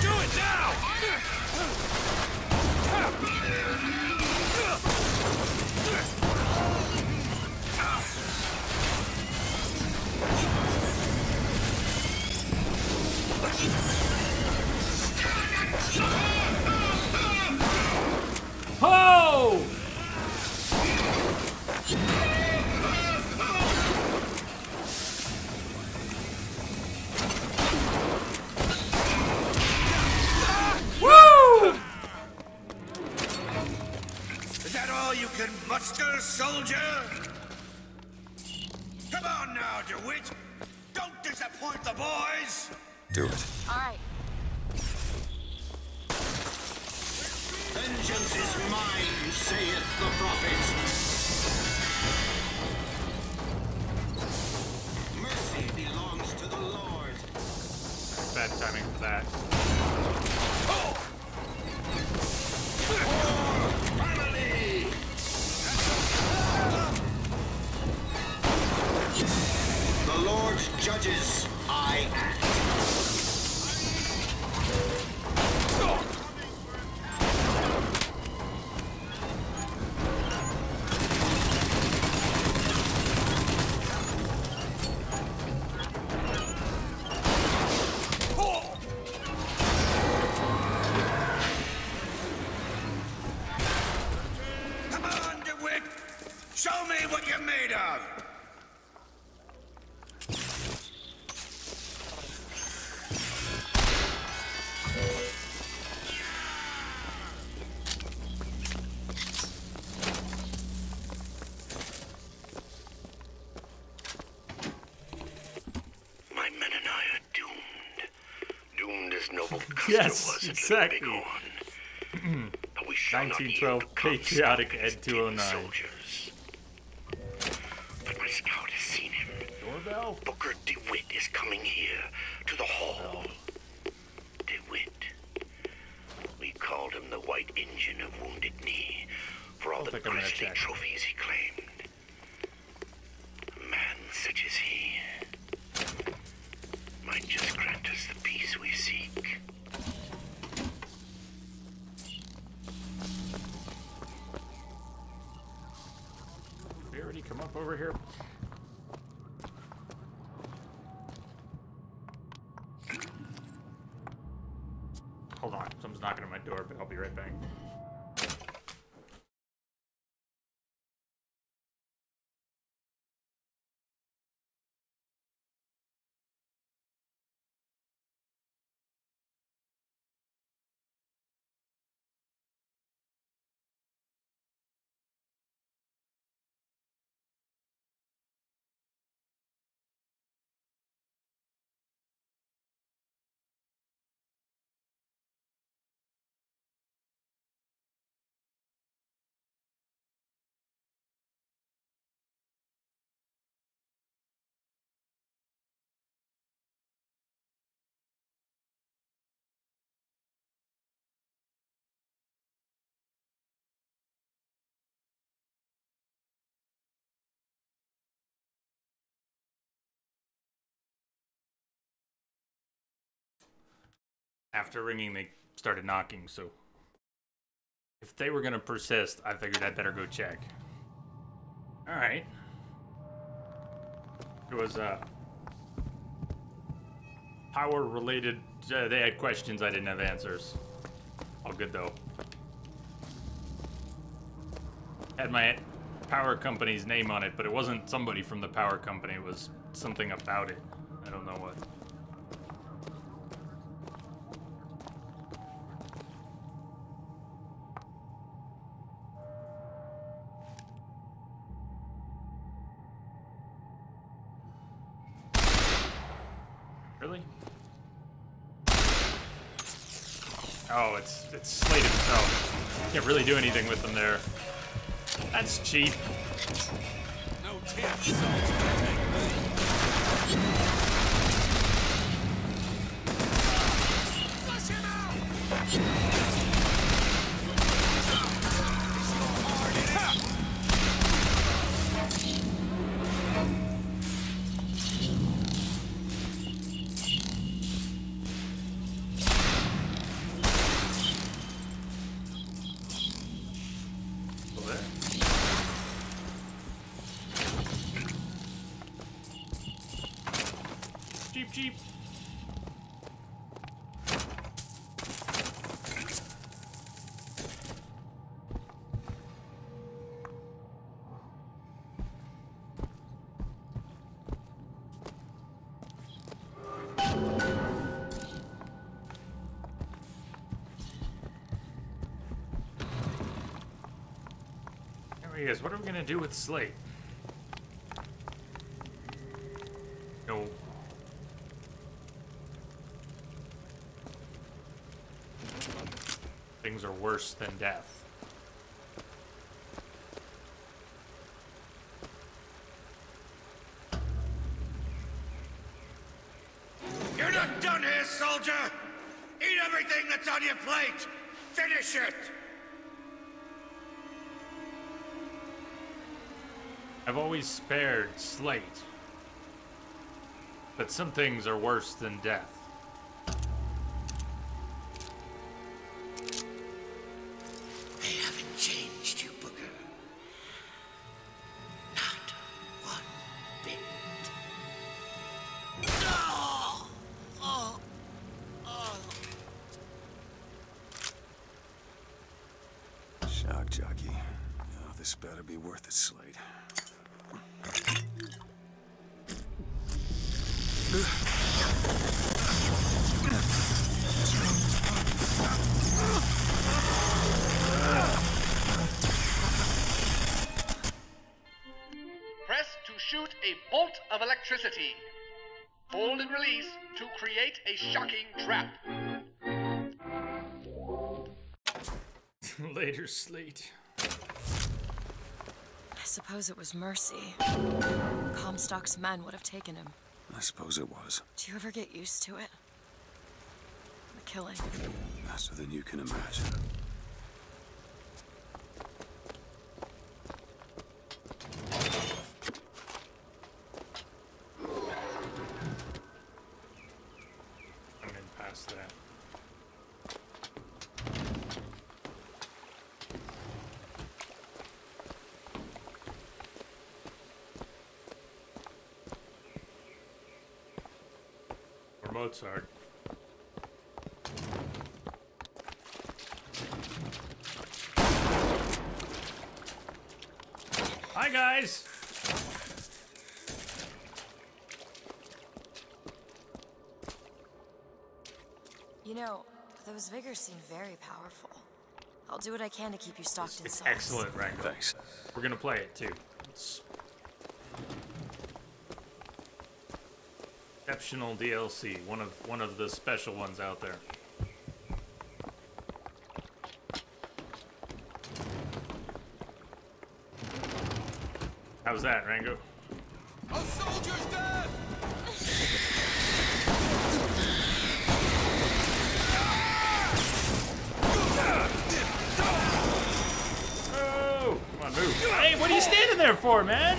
Do it now! hostile soldier? Come on now, DeWitt. Don't disappoint the boys. Do it. All right. Vengeance is mine, saith the prophet. Mercy belongs to the Lord. Bad timing for that. Family! The Lord judges, I act. Come on, DeWitt. Show me what you're made of. My men and I are doomed. Doomed as noble Custer Yes, was at exactly. Bighorn. But we shall not 1912 yield to patriotic Comstock and Ed his 209. soldiers. But my scout has seen him. Doorbell? Booker DeWitt is coming here to the hall. DeWitt. We called him the White Injun of Wounded Knee for all the think I'm gonna grisly check. trophies he claimed. A man such as he might just grant us the peace we seek. Did we already come up over here? Hold on, someone's knocking on my door, but I'll be right back. After ringing, they started knocking, so if they were gonna persist, I figured I'd better go check. Alright. It was, power-related, they had questions, I didn't have answers. All good, though. Had my power company's name on it, but it wasn't somebody from the power company, it was something about it. I don't know what. Really? Oh, it's Slate himself. Can't really do anything with them there. That's cheap. No tips. Flush him out! Cheap. Hey guys, what are we gonna do with Slate? No. Things are worse than death. You're not done here, soldier! Eat everything that's on your plate! Finish it! I've always spared Slate. But some things are worse than death. They haven't changed you, Booker. Not one bit. Oh! Oh! Oh! Shock jockey. Oh, this better be worth it, Slade. Press to shoot a bolt of electricity. Hold and release to create a shocking trap. Later, Slate. I suppose it was mercy. Comstock's men would have taken him. I suppose it was. Do you ever get used to it? The killing. Faster than you can imagine. I'm in past that. Or Mozart. Hi, guys! You know, those vigors seem very powerful. I'll do what I can to keep you stocked in It's sauce. excellent, Rango. Thanks. We're gonna play it, too. It's exceptional DLC. One of the special ones out there. How's that, Rango? A soldier's dead! Oh! Come on, move. Hey, what are you standing there for, man?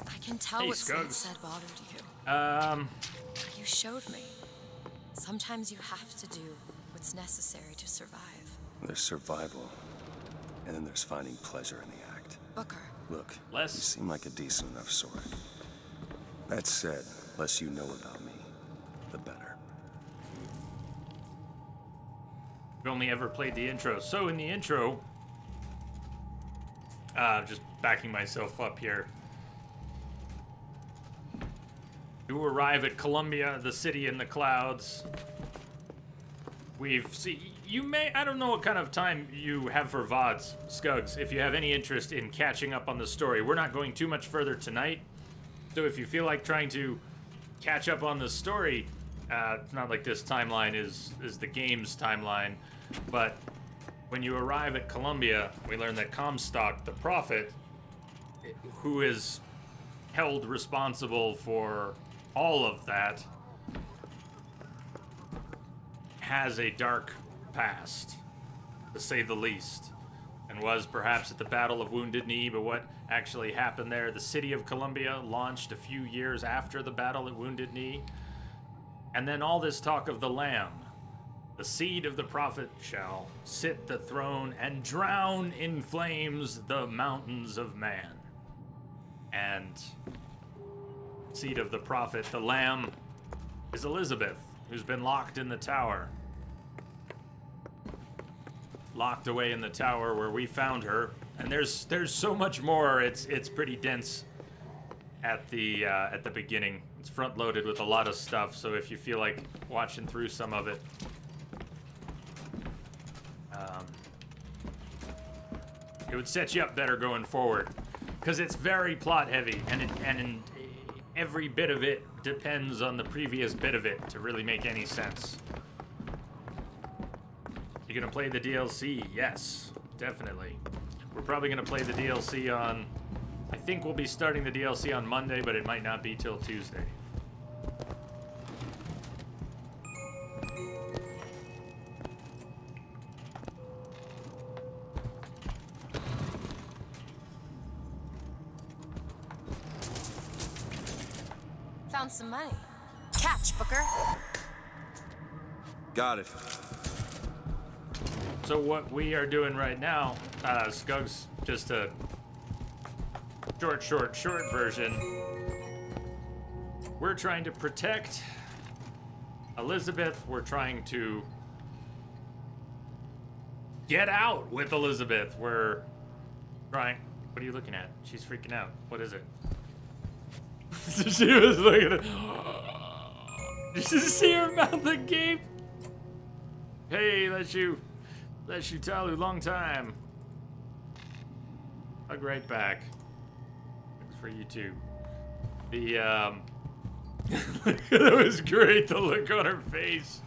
I can tell Hey, what Slade Scuggs. said bothered you. You showed me. Sometimes you have to do what's necessary to survive. There's survival, and then there's finding pleasure in the act. Booker. Look, Less. you seem like a decent enough sort. That said, less you know about me, the better. We've only ever played the intro. So in the intro, just backing myself up here. You arrive at Columbia, the city in the clouds. I don't know what kind of time you have for VODs, Scuggs, if you have any interest in catching up on the story. We're not going too much further tonight, so if you feel like trying to catch up on the story, it's not like this timeline is the game's timeline, but when you arrive at Columbia, we learn that Comstock, the Prophet, who is held responsible for all of that, has a dark past, to say the least, and was perhaps at the Battle of Wounded Knee, but what actually happened there, the city of Columbia launched a few years after the battle at Wounded Knee, and then all this talk of the Lamb, the seed of the Prophet shall sit the throne and drown in flames the mountains of man. And seed of the Prophet, the Lamb, is Elizabeth, who's been locked in the tower. locked away in the tower where we found her. And there's so much more. It's pretty dense at the beginning. It's front loaded with a lot of stuff. So if you feel like watching through some of it, it would set you up better going forward, because it's very plot heavy, and every bit of it depends on the previous bit of it to really make any sense. You gonna play the DLC? Yes, definitely. We're probably gonna play the DLC on, I think we'll be starting the DLC on Monday, but it might not be till Tuesday. Found some money. Catch, Booker. Got it. So what we are doing right now, Skug's just a short version. We're trying to protect Elizabeth. We're trying to get out with Elizabeth. We're trying... What are you looking at? She's freaking out. What is it? She was looking at... Did you see her mouth agape? Hey, let you Talu, long time. Hug right back. It's for you too. The that was great, the look on her face.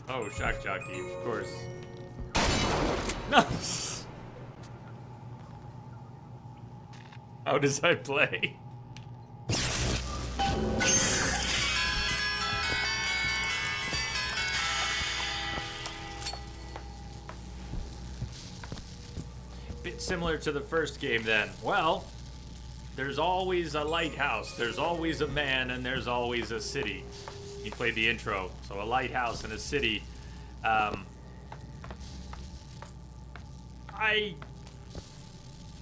Oh, shock jockey, of course. No. How does I play? Bit similar to the first game then. Well, there's always a lighthouse, there's always a man, and there's always a city. He played the intro, so a lighthouse and a city.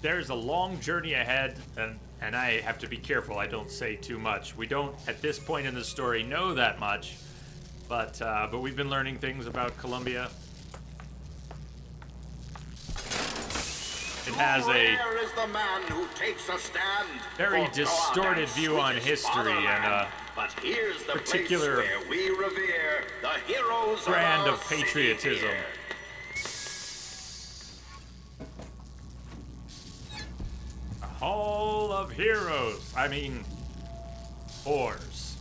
There's a long journey ahead, and I have to be careful I don't say too much. We don't, at this point in the story, know that much, but we've been learning things about Columbia. It has a very distorted view on history and a particular brand of patriotism. Hall of Heroes. I mean, whores.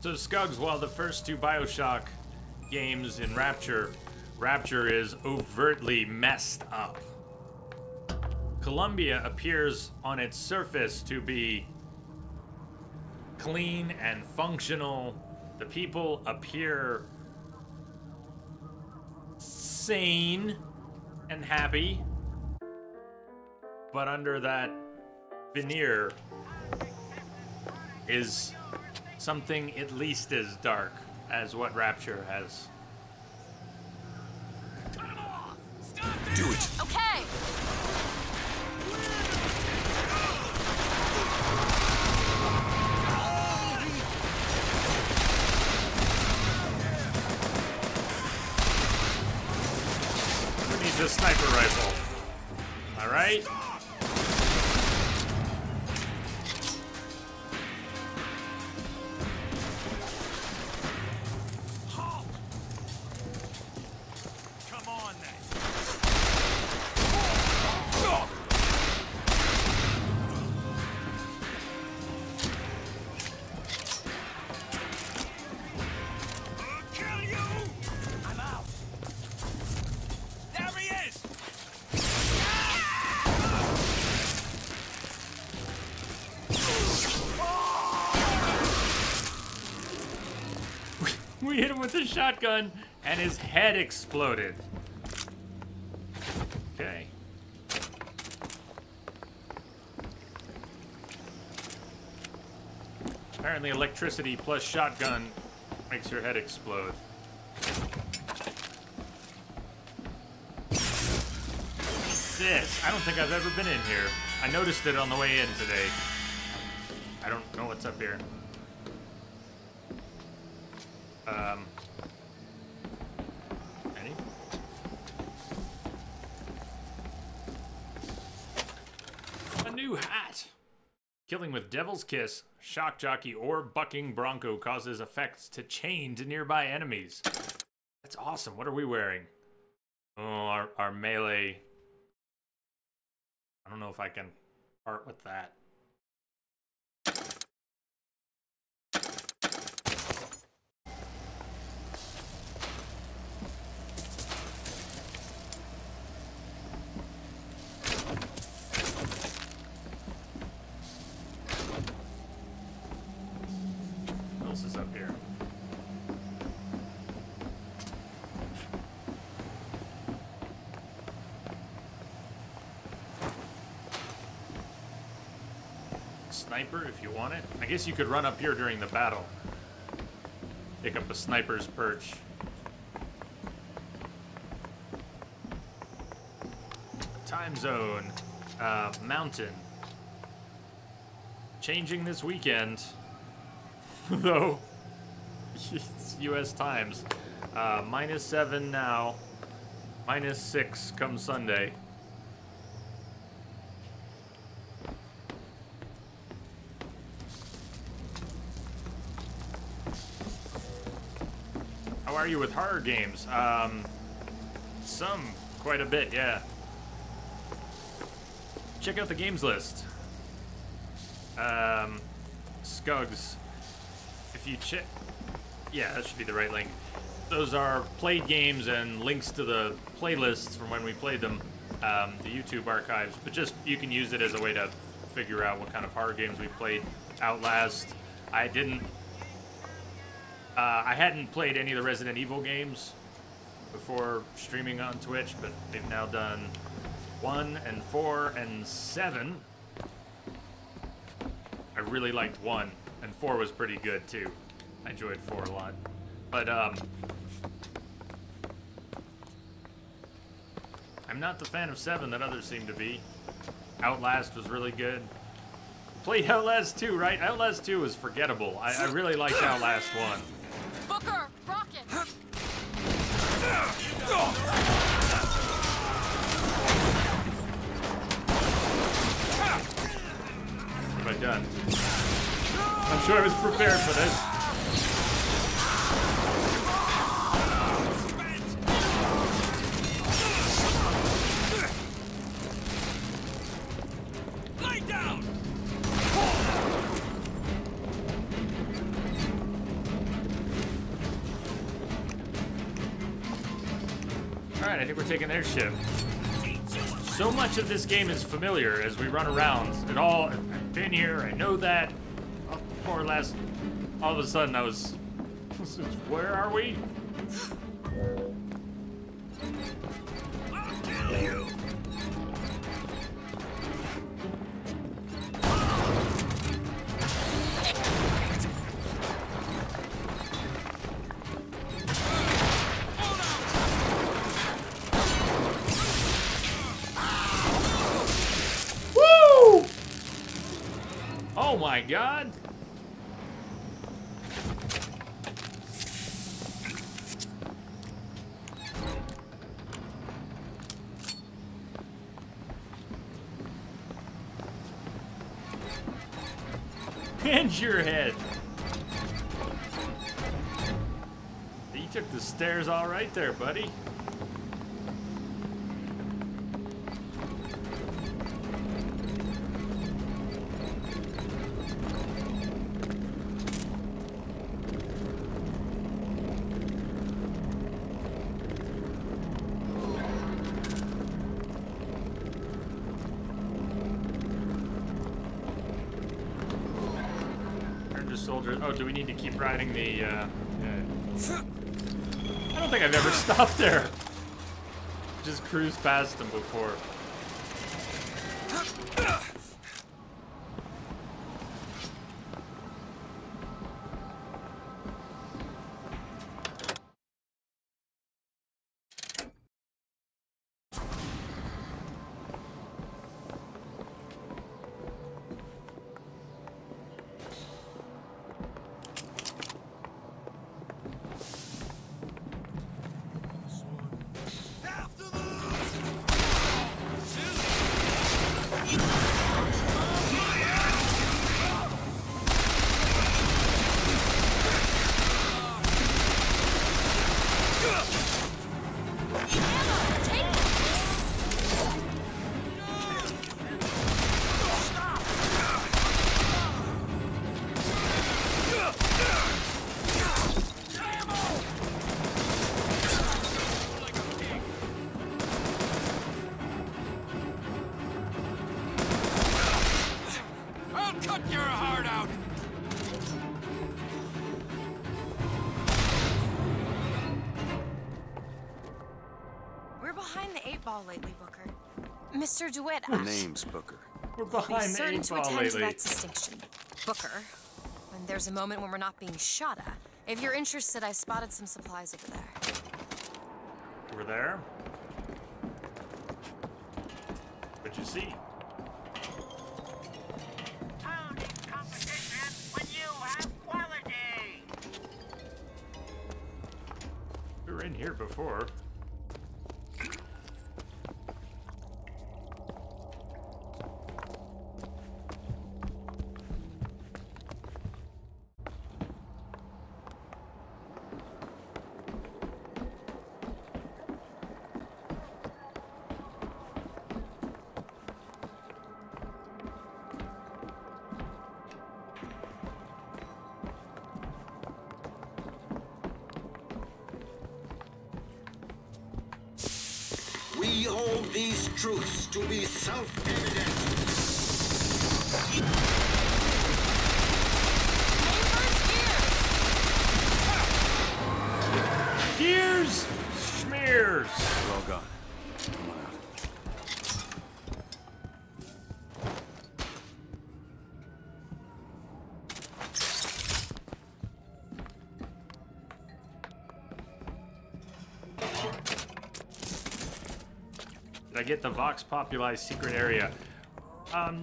So Scugs, while the first two BioShock games in Rapture is overtly messed up, Columbia appears on its surface to be clean and functional. The people appear sane and happy. But under that veneer is something at least as dark as what Rapture has. Do it. Okay. Who needs a sniper rifle? All right. We hit him with a shotgun, and his head exploded. Okay. Apparently electricity plus shotgun makes your head explode. This, I don't think I've ever been in here. I noticed it on the way in today. I don't know what's up here. new hat. Killing with Devil's Kiss, Shock Jockey, or Bucking Bronco causes effects to chain to nearby enemies. That's awesome. What are we wearing? Oh, our melee. I don't know if I can part with that. What else is up here? Sniper if you want it. I guess you could run up here during the battle. Pick up a sniper's perch. Time zone. Mountain. Changing this weekend. Though. It's US times. -7 now. -6 come Sunday. How are you with horror games? Quite a bit, yeah. Check out the games list. Scugs. If you check... Yeah, that should be the right link. Those are played games and links to the playlists from when we played them, the YouTube archives. But just, you can use it as a way to figure out what kind of horror games we played. Outlast. I hadn't played any of the Resident Evil games before streaming on Twitch, but they've now done 1 and 4 and 7. I really liked 1, and 4 was pretty good too. I enjoyed 4 a lot. But, I'm not the fan of 7 that others seem to be. Outlast was really good. Played Outlast 2, right? Outlast 2 was forgettable. I really liked Outlast 1. Booker, rocket! What have I done? I'm sure I was prepared for this. Lay down! Alright, I think we're taking their ship. So much of this game is familiar as we run around. I've been here, I know that. More or less, all of a sudden I was... Where are we? I'll kill you! Woo! Oh my god! And your head. You took the stairs all right there, buddy. Soldier. Oh, do we need to keep riding the, I don't think I've ever stopped there. Just cruised past them before. behind the 8 ball lately, Booker. Mr. DeWitt, The name's Booker. We're behind the 8 ball to lately. that distinction. Booker, when there's a moment when we're not being shot at, if you're interested, I spotted some supplies over there. Over there? What'd you see? We were in here before. We hold these truths to be self-evident. Gears! Smears! We're all gone. Come on out. Did I get the Vox Populi secret area?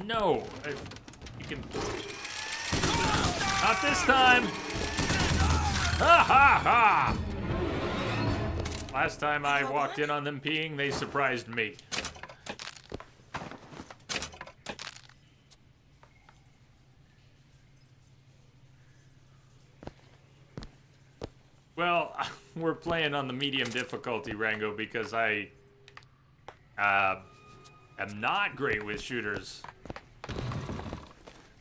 No. You can... Not this time! Ha ha ha! Last time I walked in on them peeing, they surprised me. Well, we're playing on the medium difficulty, Rango, because I am not great with shooters.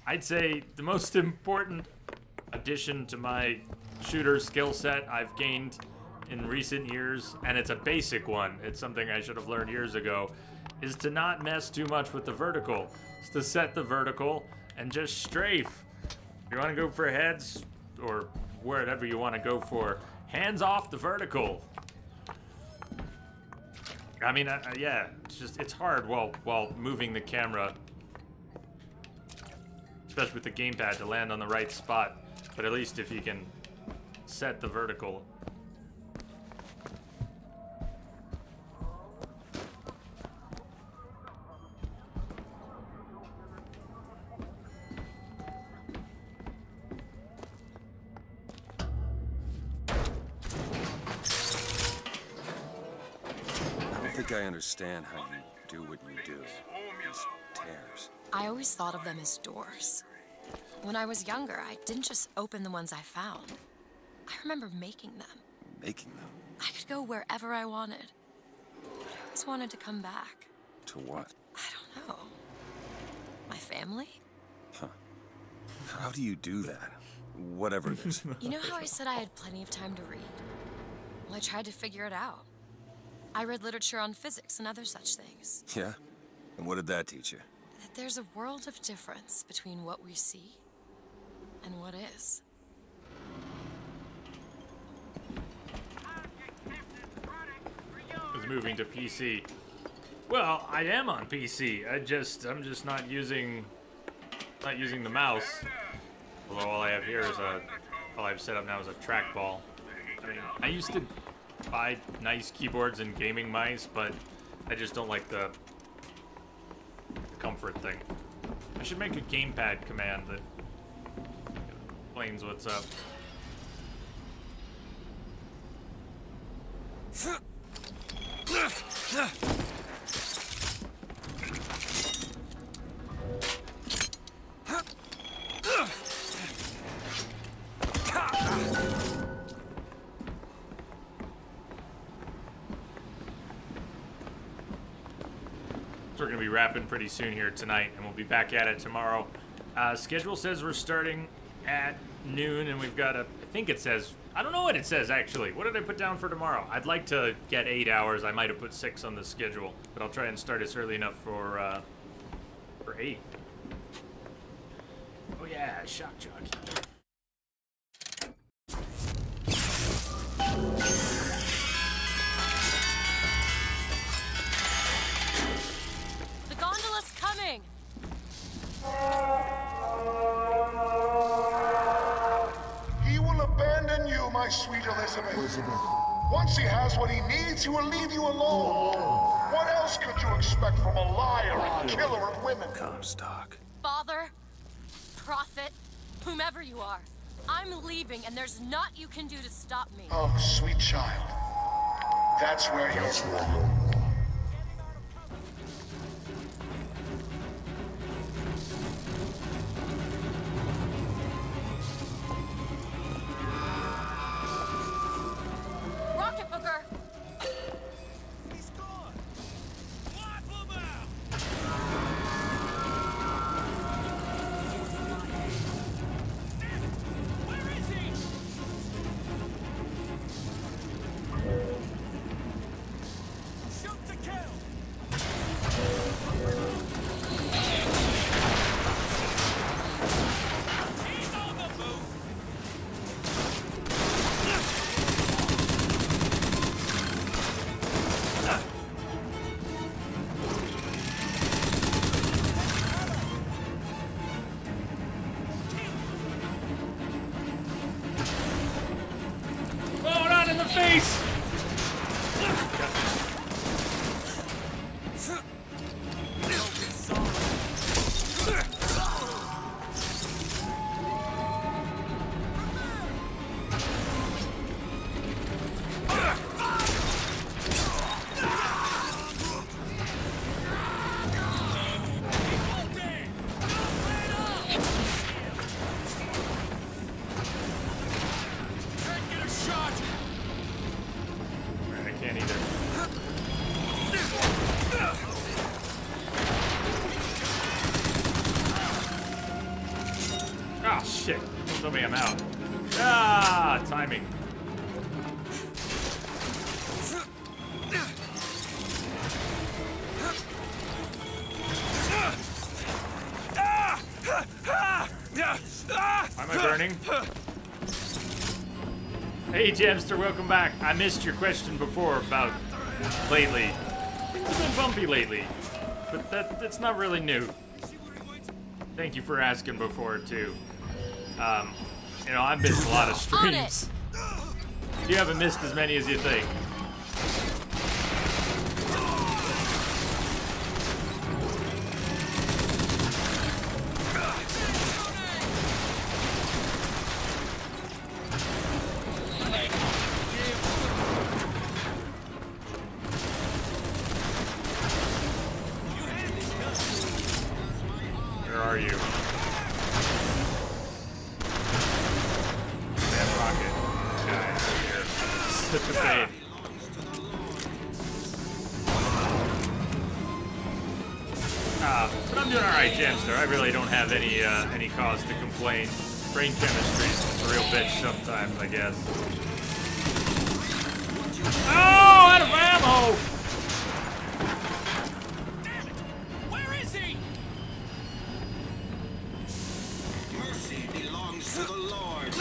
I'd say the most important addition to my shooter skill set I've gained in recent years, and it's a basic one, it's something I should have learned years ago, is to not mess too much with the vertical. It's to set the vertical and just strafe. If you want to go for heads, or whatever you want to go for, hands off the vertical. I mean, yeah, it's hard while moving the camera, especially with the gamepad, to land on the right spot. But at least if you can set the vertical. I don't think I understand how you do what you do. These tears. I always thought of them as doors. When I was younger, I didn't just open the ones I found. I remember making them. Making them? I could go wherever I wanted. But I always wanted to come back. To what? I don't know. My family? Huh. How do you do that? Whatever it is. You know how I said I had plenty of time to read? Well, I tried to figure it out. I read literature on physics and other such things. Yeah? And what did that teach you? That there's a world of difference between what we see and what is. Is moving to PC. Well, I am on PC. I'm just not using the mouse. Although all I have here is all I've set up now is a trackball. I mean, I used to buy nice keyboards and gaming mice, but I just don't like the comfort thing. I should make a gamepad command that explains what's up. We're gonna be wrapping pretty soon here tonight, and we'll be back at it tomorrow. Schedule says we're starting at noon, and we've got I think it says, I don't know what it says actually. What did I put down for tomorrow? I'd like to get 8 hours. I might have put 6 on the schedule, but I'll try and start us early enough for 8. Oh yeah, shock jockey. He will abandon you, my sweet Elizabeth. Once he has what he needs, he will leave you alone. What else could you expect from a liar and killer of women? Comstock. Father, prophet, whomever you are, I'm leaving and there's naught you can do to stop me. Oh, sweet child. That's where you're wrong. Rocket Booker! He's gone. Wipe him out. Where is he? Shoot to kill. He's on the move. Oh, not in the face! Can't get a shot. I can't either. Ah, shit. Don't tell me I'm out. Ah, timing. Why am I burning? Hey, Jamster, welcome back. I missed your question before about lately. Things have been bumpy lately, but that's not really new. Thank you for asking before, too. You know, I've missed a lot of streams. You haven't missed as many as you think. Where are you? That rocket guy out here. Such a pain. But I'm doing alright, Jamster. I really don't have any cause to complain. Brain chemistry is a real bitch sometimes, I guess. Oh, out of ammo! Where is he? Mercy belongs to the Lord.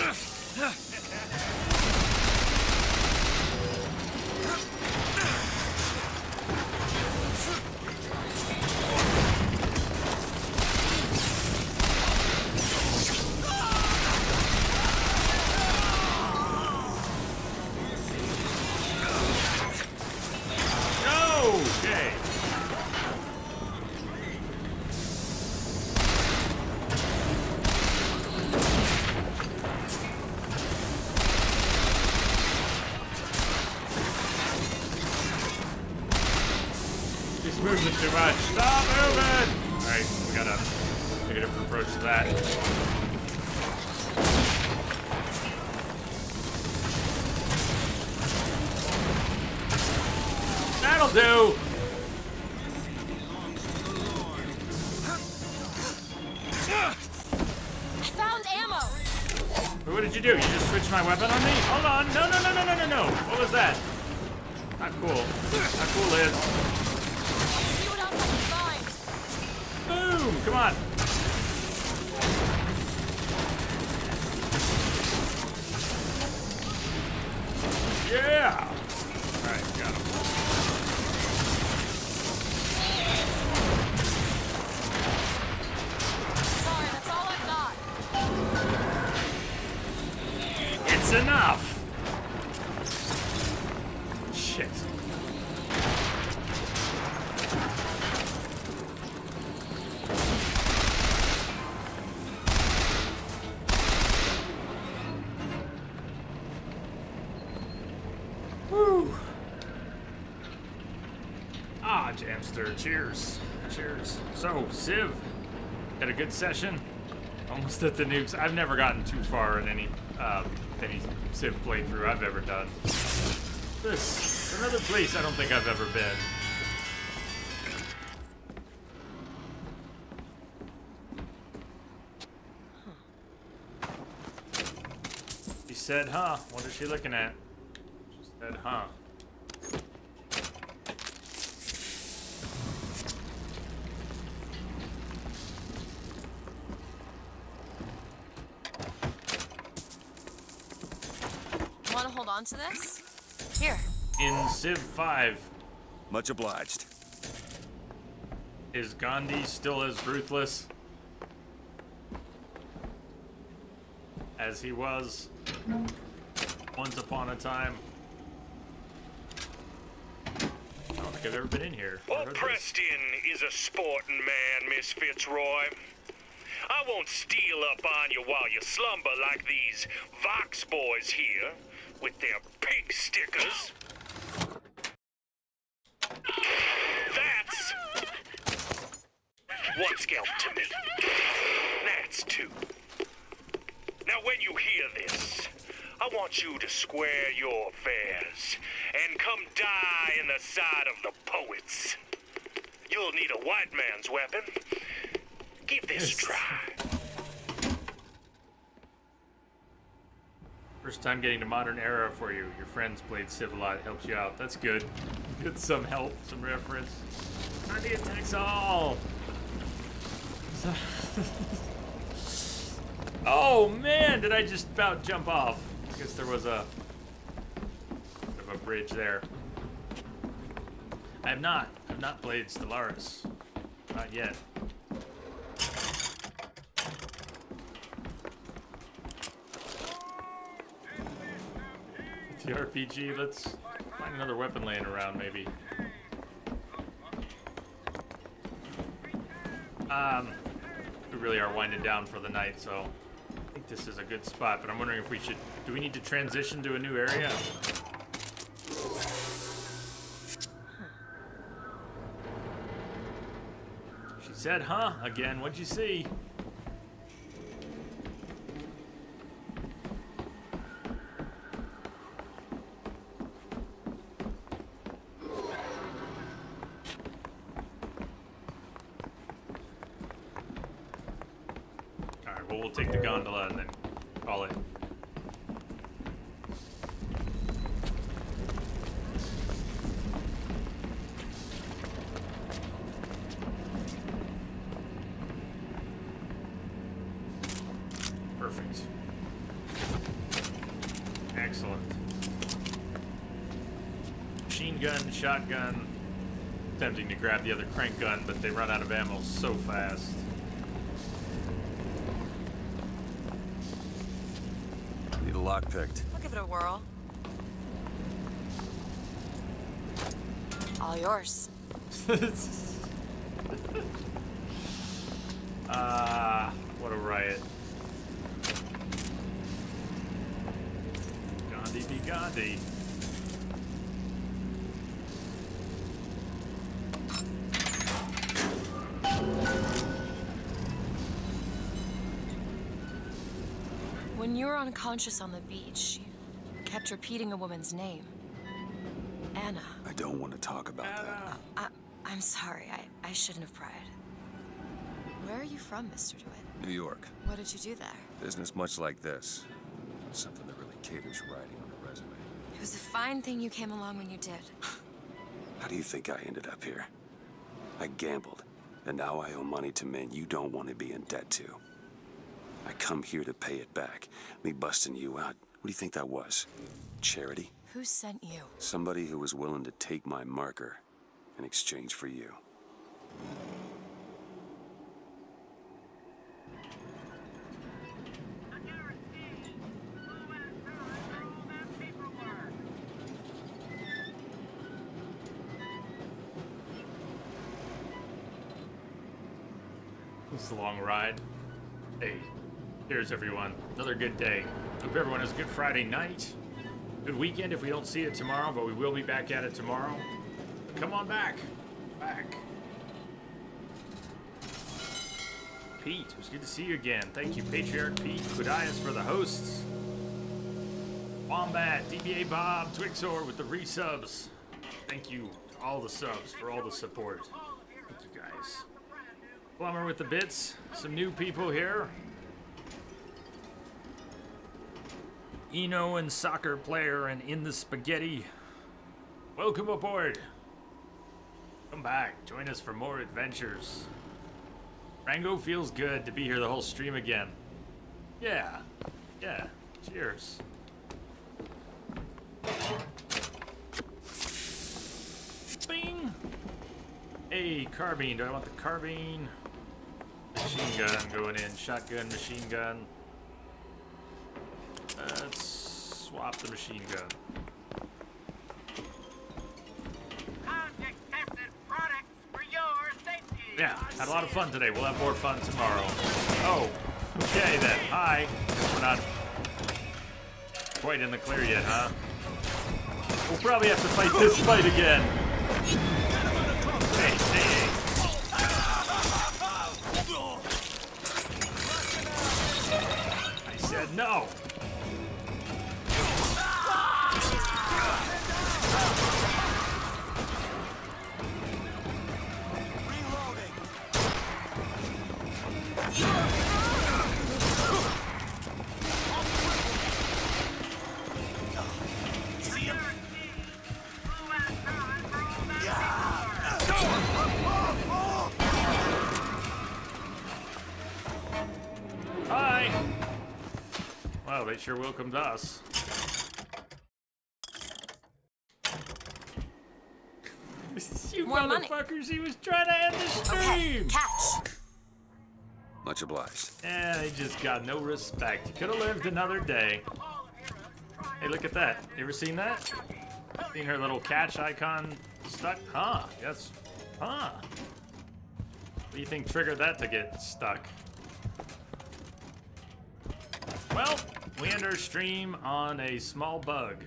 Okay. He's moving too much. Stop moving! Alright, we gotta take a different approach to that. That'll do! I found ammo! What did you do? You just switched my weapon on me? Hold on. No, no, no, no, no, no, no. What was that? Not cool. Not cool, Liz. See what else I can find. Boom! Come on. Yeah! Alright, got him. hamster. Cheers. Cheers. So, Civ, had a good session. Almost at the nukes. I've never gotten too far in any Civ playthrough I've ever done. This, another place I don't think I've ever been. She said, huh? What is she looking at? She said, huh? Want to hold on to this? Here. In Civ 5. Much obliged. Is Gandhi still as ruthless as he was once upon a time? I don't think I've ever been in here. Old Preston is a sporting man, Miss Fitzroy. I won't steal up on you while you slumber like these Vox boys here with their pig stickers. That's one scalp to me. That's two. Now when you hear this, I want you to square your affairs and come die in the side of the poets. You'll need a white man's weapon. Give this a try. First time getting to modern era for you. Your friends played Civ a lot. It helps you out. That's good. Get some help, some reference. Gandhi attacks all. Oh man, did I just about jump off? I guess there was a bit of a bridge there. I've not played Stellaris. Not yet. The RPG, let's find another weapon laying around, maybe. We really are winding down for the night, so I think this is a good spot, but I'm wondering if we should, do we need to transition to a new area? She said, huh, again, what'd you see? We'll take the gondola and then call it. Perfect. Excellent. Machine gun, shotgun. Tempting to grab the other crank gun, but they run out of ammo so fast. Need a lock picked. I'll give it a whirl. All yours. What a riot. Gandhi be Gandhi. When you were unconscious on the beach, you kept repeating a woman's name. Anna. I don't want to talk about that. I'm sorry. I shouldn't have pried. Where are you from, Mr. DeWitt? New York. What did you do there? Business much like this. Something that really caters writing on a resume. It was a fine thing you came along when you did. How do you think I ended up here? I gambled, and now I owe money to men you don't want to be in debt to. I come here to pay it back. Me busting you out, what do you think that was? Charity? Who sent you? Somebody who was willing to take my marker in exchange for you. This is a long ride. Hey, cheers everyone. Another good day. Hope everyone has a good Friday night. Good weekend if we don't see it tomorrow, but we will be back at it tomorrow. Come on back. Back. Pete. It was good to see you again. Thank you, Patriarch Pete, Kudias for the hosts. Wombat, DBA Bob, Twixor with the resubs. Thank you to all the subs for all the support. Thank you guys. Plumber with the bits. Some new people here. Eno and soccer player and in the spaghetti. Welcome aboard. Come back. Join us for more adventures. Rango feels good to be here the whole stream again. Yeah. Yeah. Cheers. Bing. Hey, carbine. Do I want the carbine? Machine gun going in. Shotgun, machine gun. Let's swap the machine gun. Yeah, had a lot of fun today. We'll have more fun tomorrow. Oh, okay then. Hi. We're not quite in the clear yet, huh? We'll probably have to fight this fight again. Hey, hey, hey. I said no. Hi. Well, they sure welcomed us. You More money. motherfuckers, he was trying to end the stream! Okay, catch. Much obliged. Yeah, he just got no respect. He could have lived another day. Hey, look at that. You ever seen that? Seen her little catch icon stuck? Huh, yes. Huh. What do you think triggered that to get stuck? Well, we end our stream on a small bug.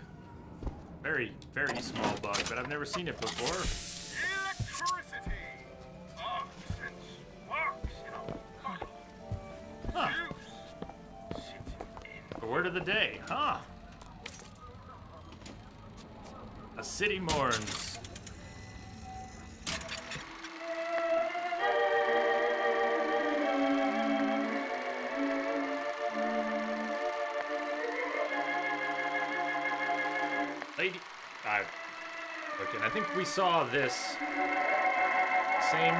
Very, very small bug, but I've never seen it before. Electricity! Arcs and sparks in a bottle. Huh. Juice. The word of the day, huh? A city mourns. Lady, okay, I think we saw this same.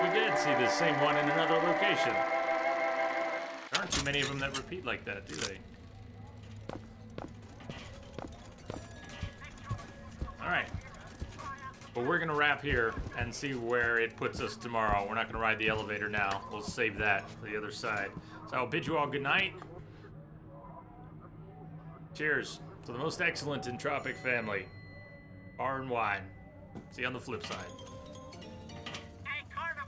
We did see this same one in another location. There aren't too many of them that repeat like that, do they? Alright. But we're gonna wrap here and see where it puts us tomorrow. We're not gonna ride the elevator now. We'll save that for the other side. So I'll bid you all good night. Cheers to the most excellent entropic family. Bar and wine. See you on the flip side.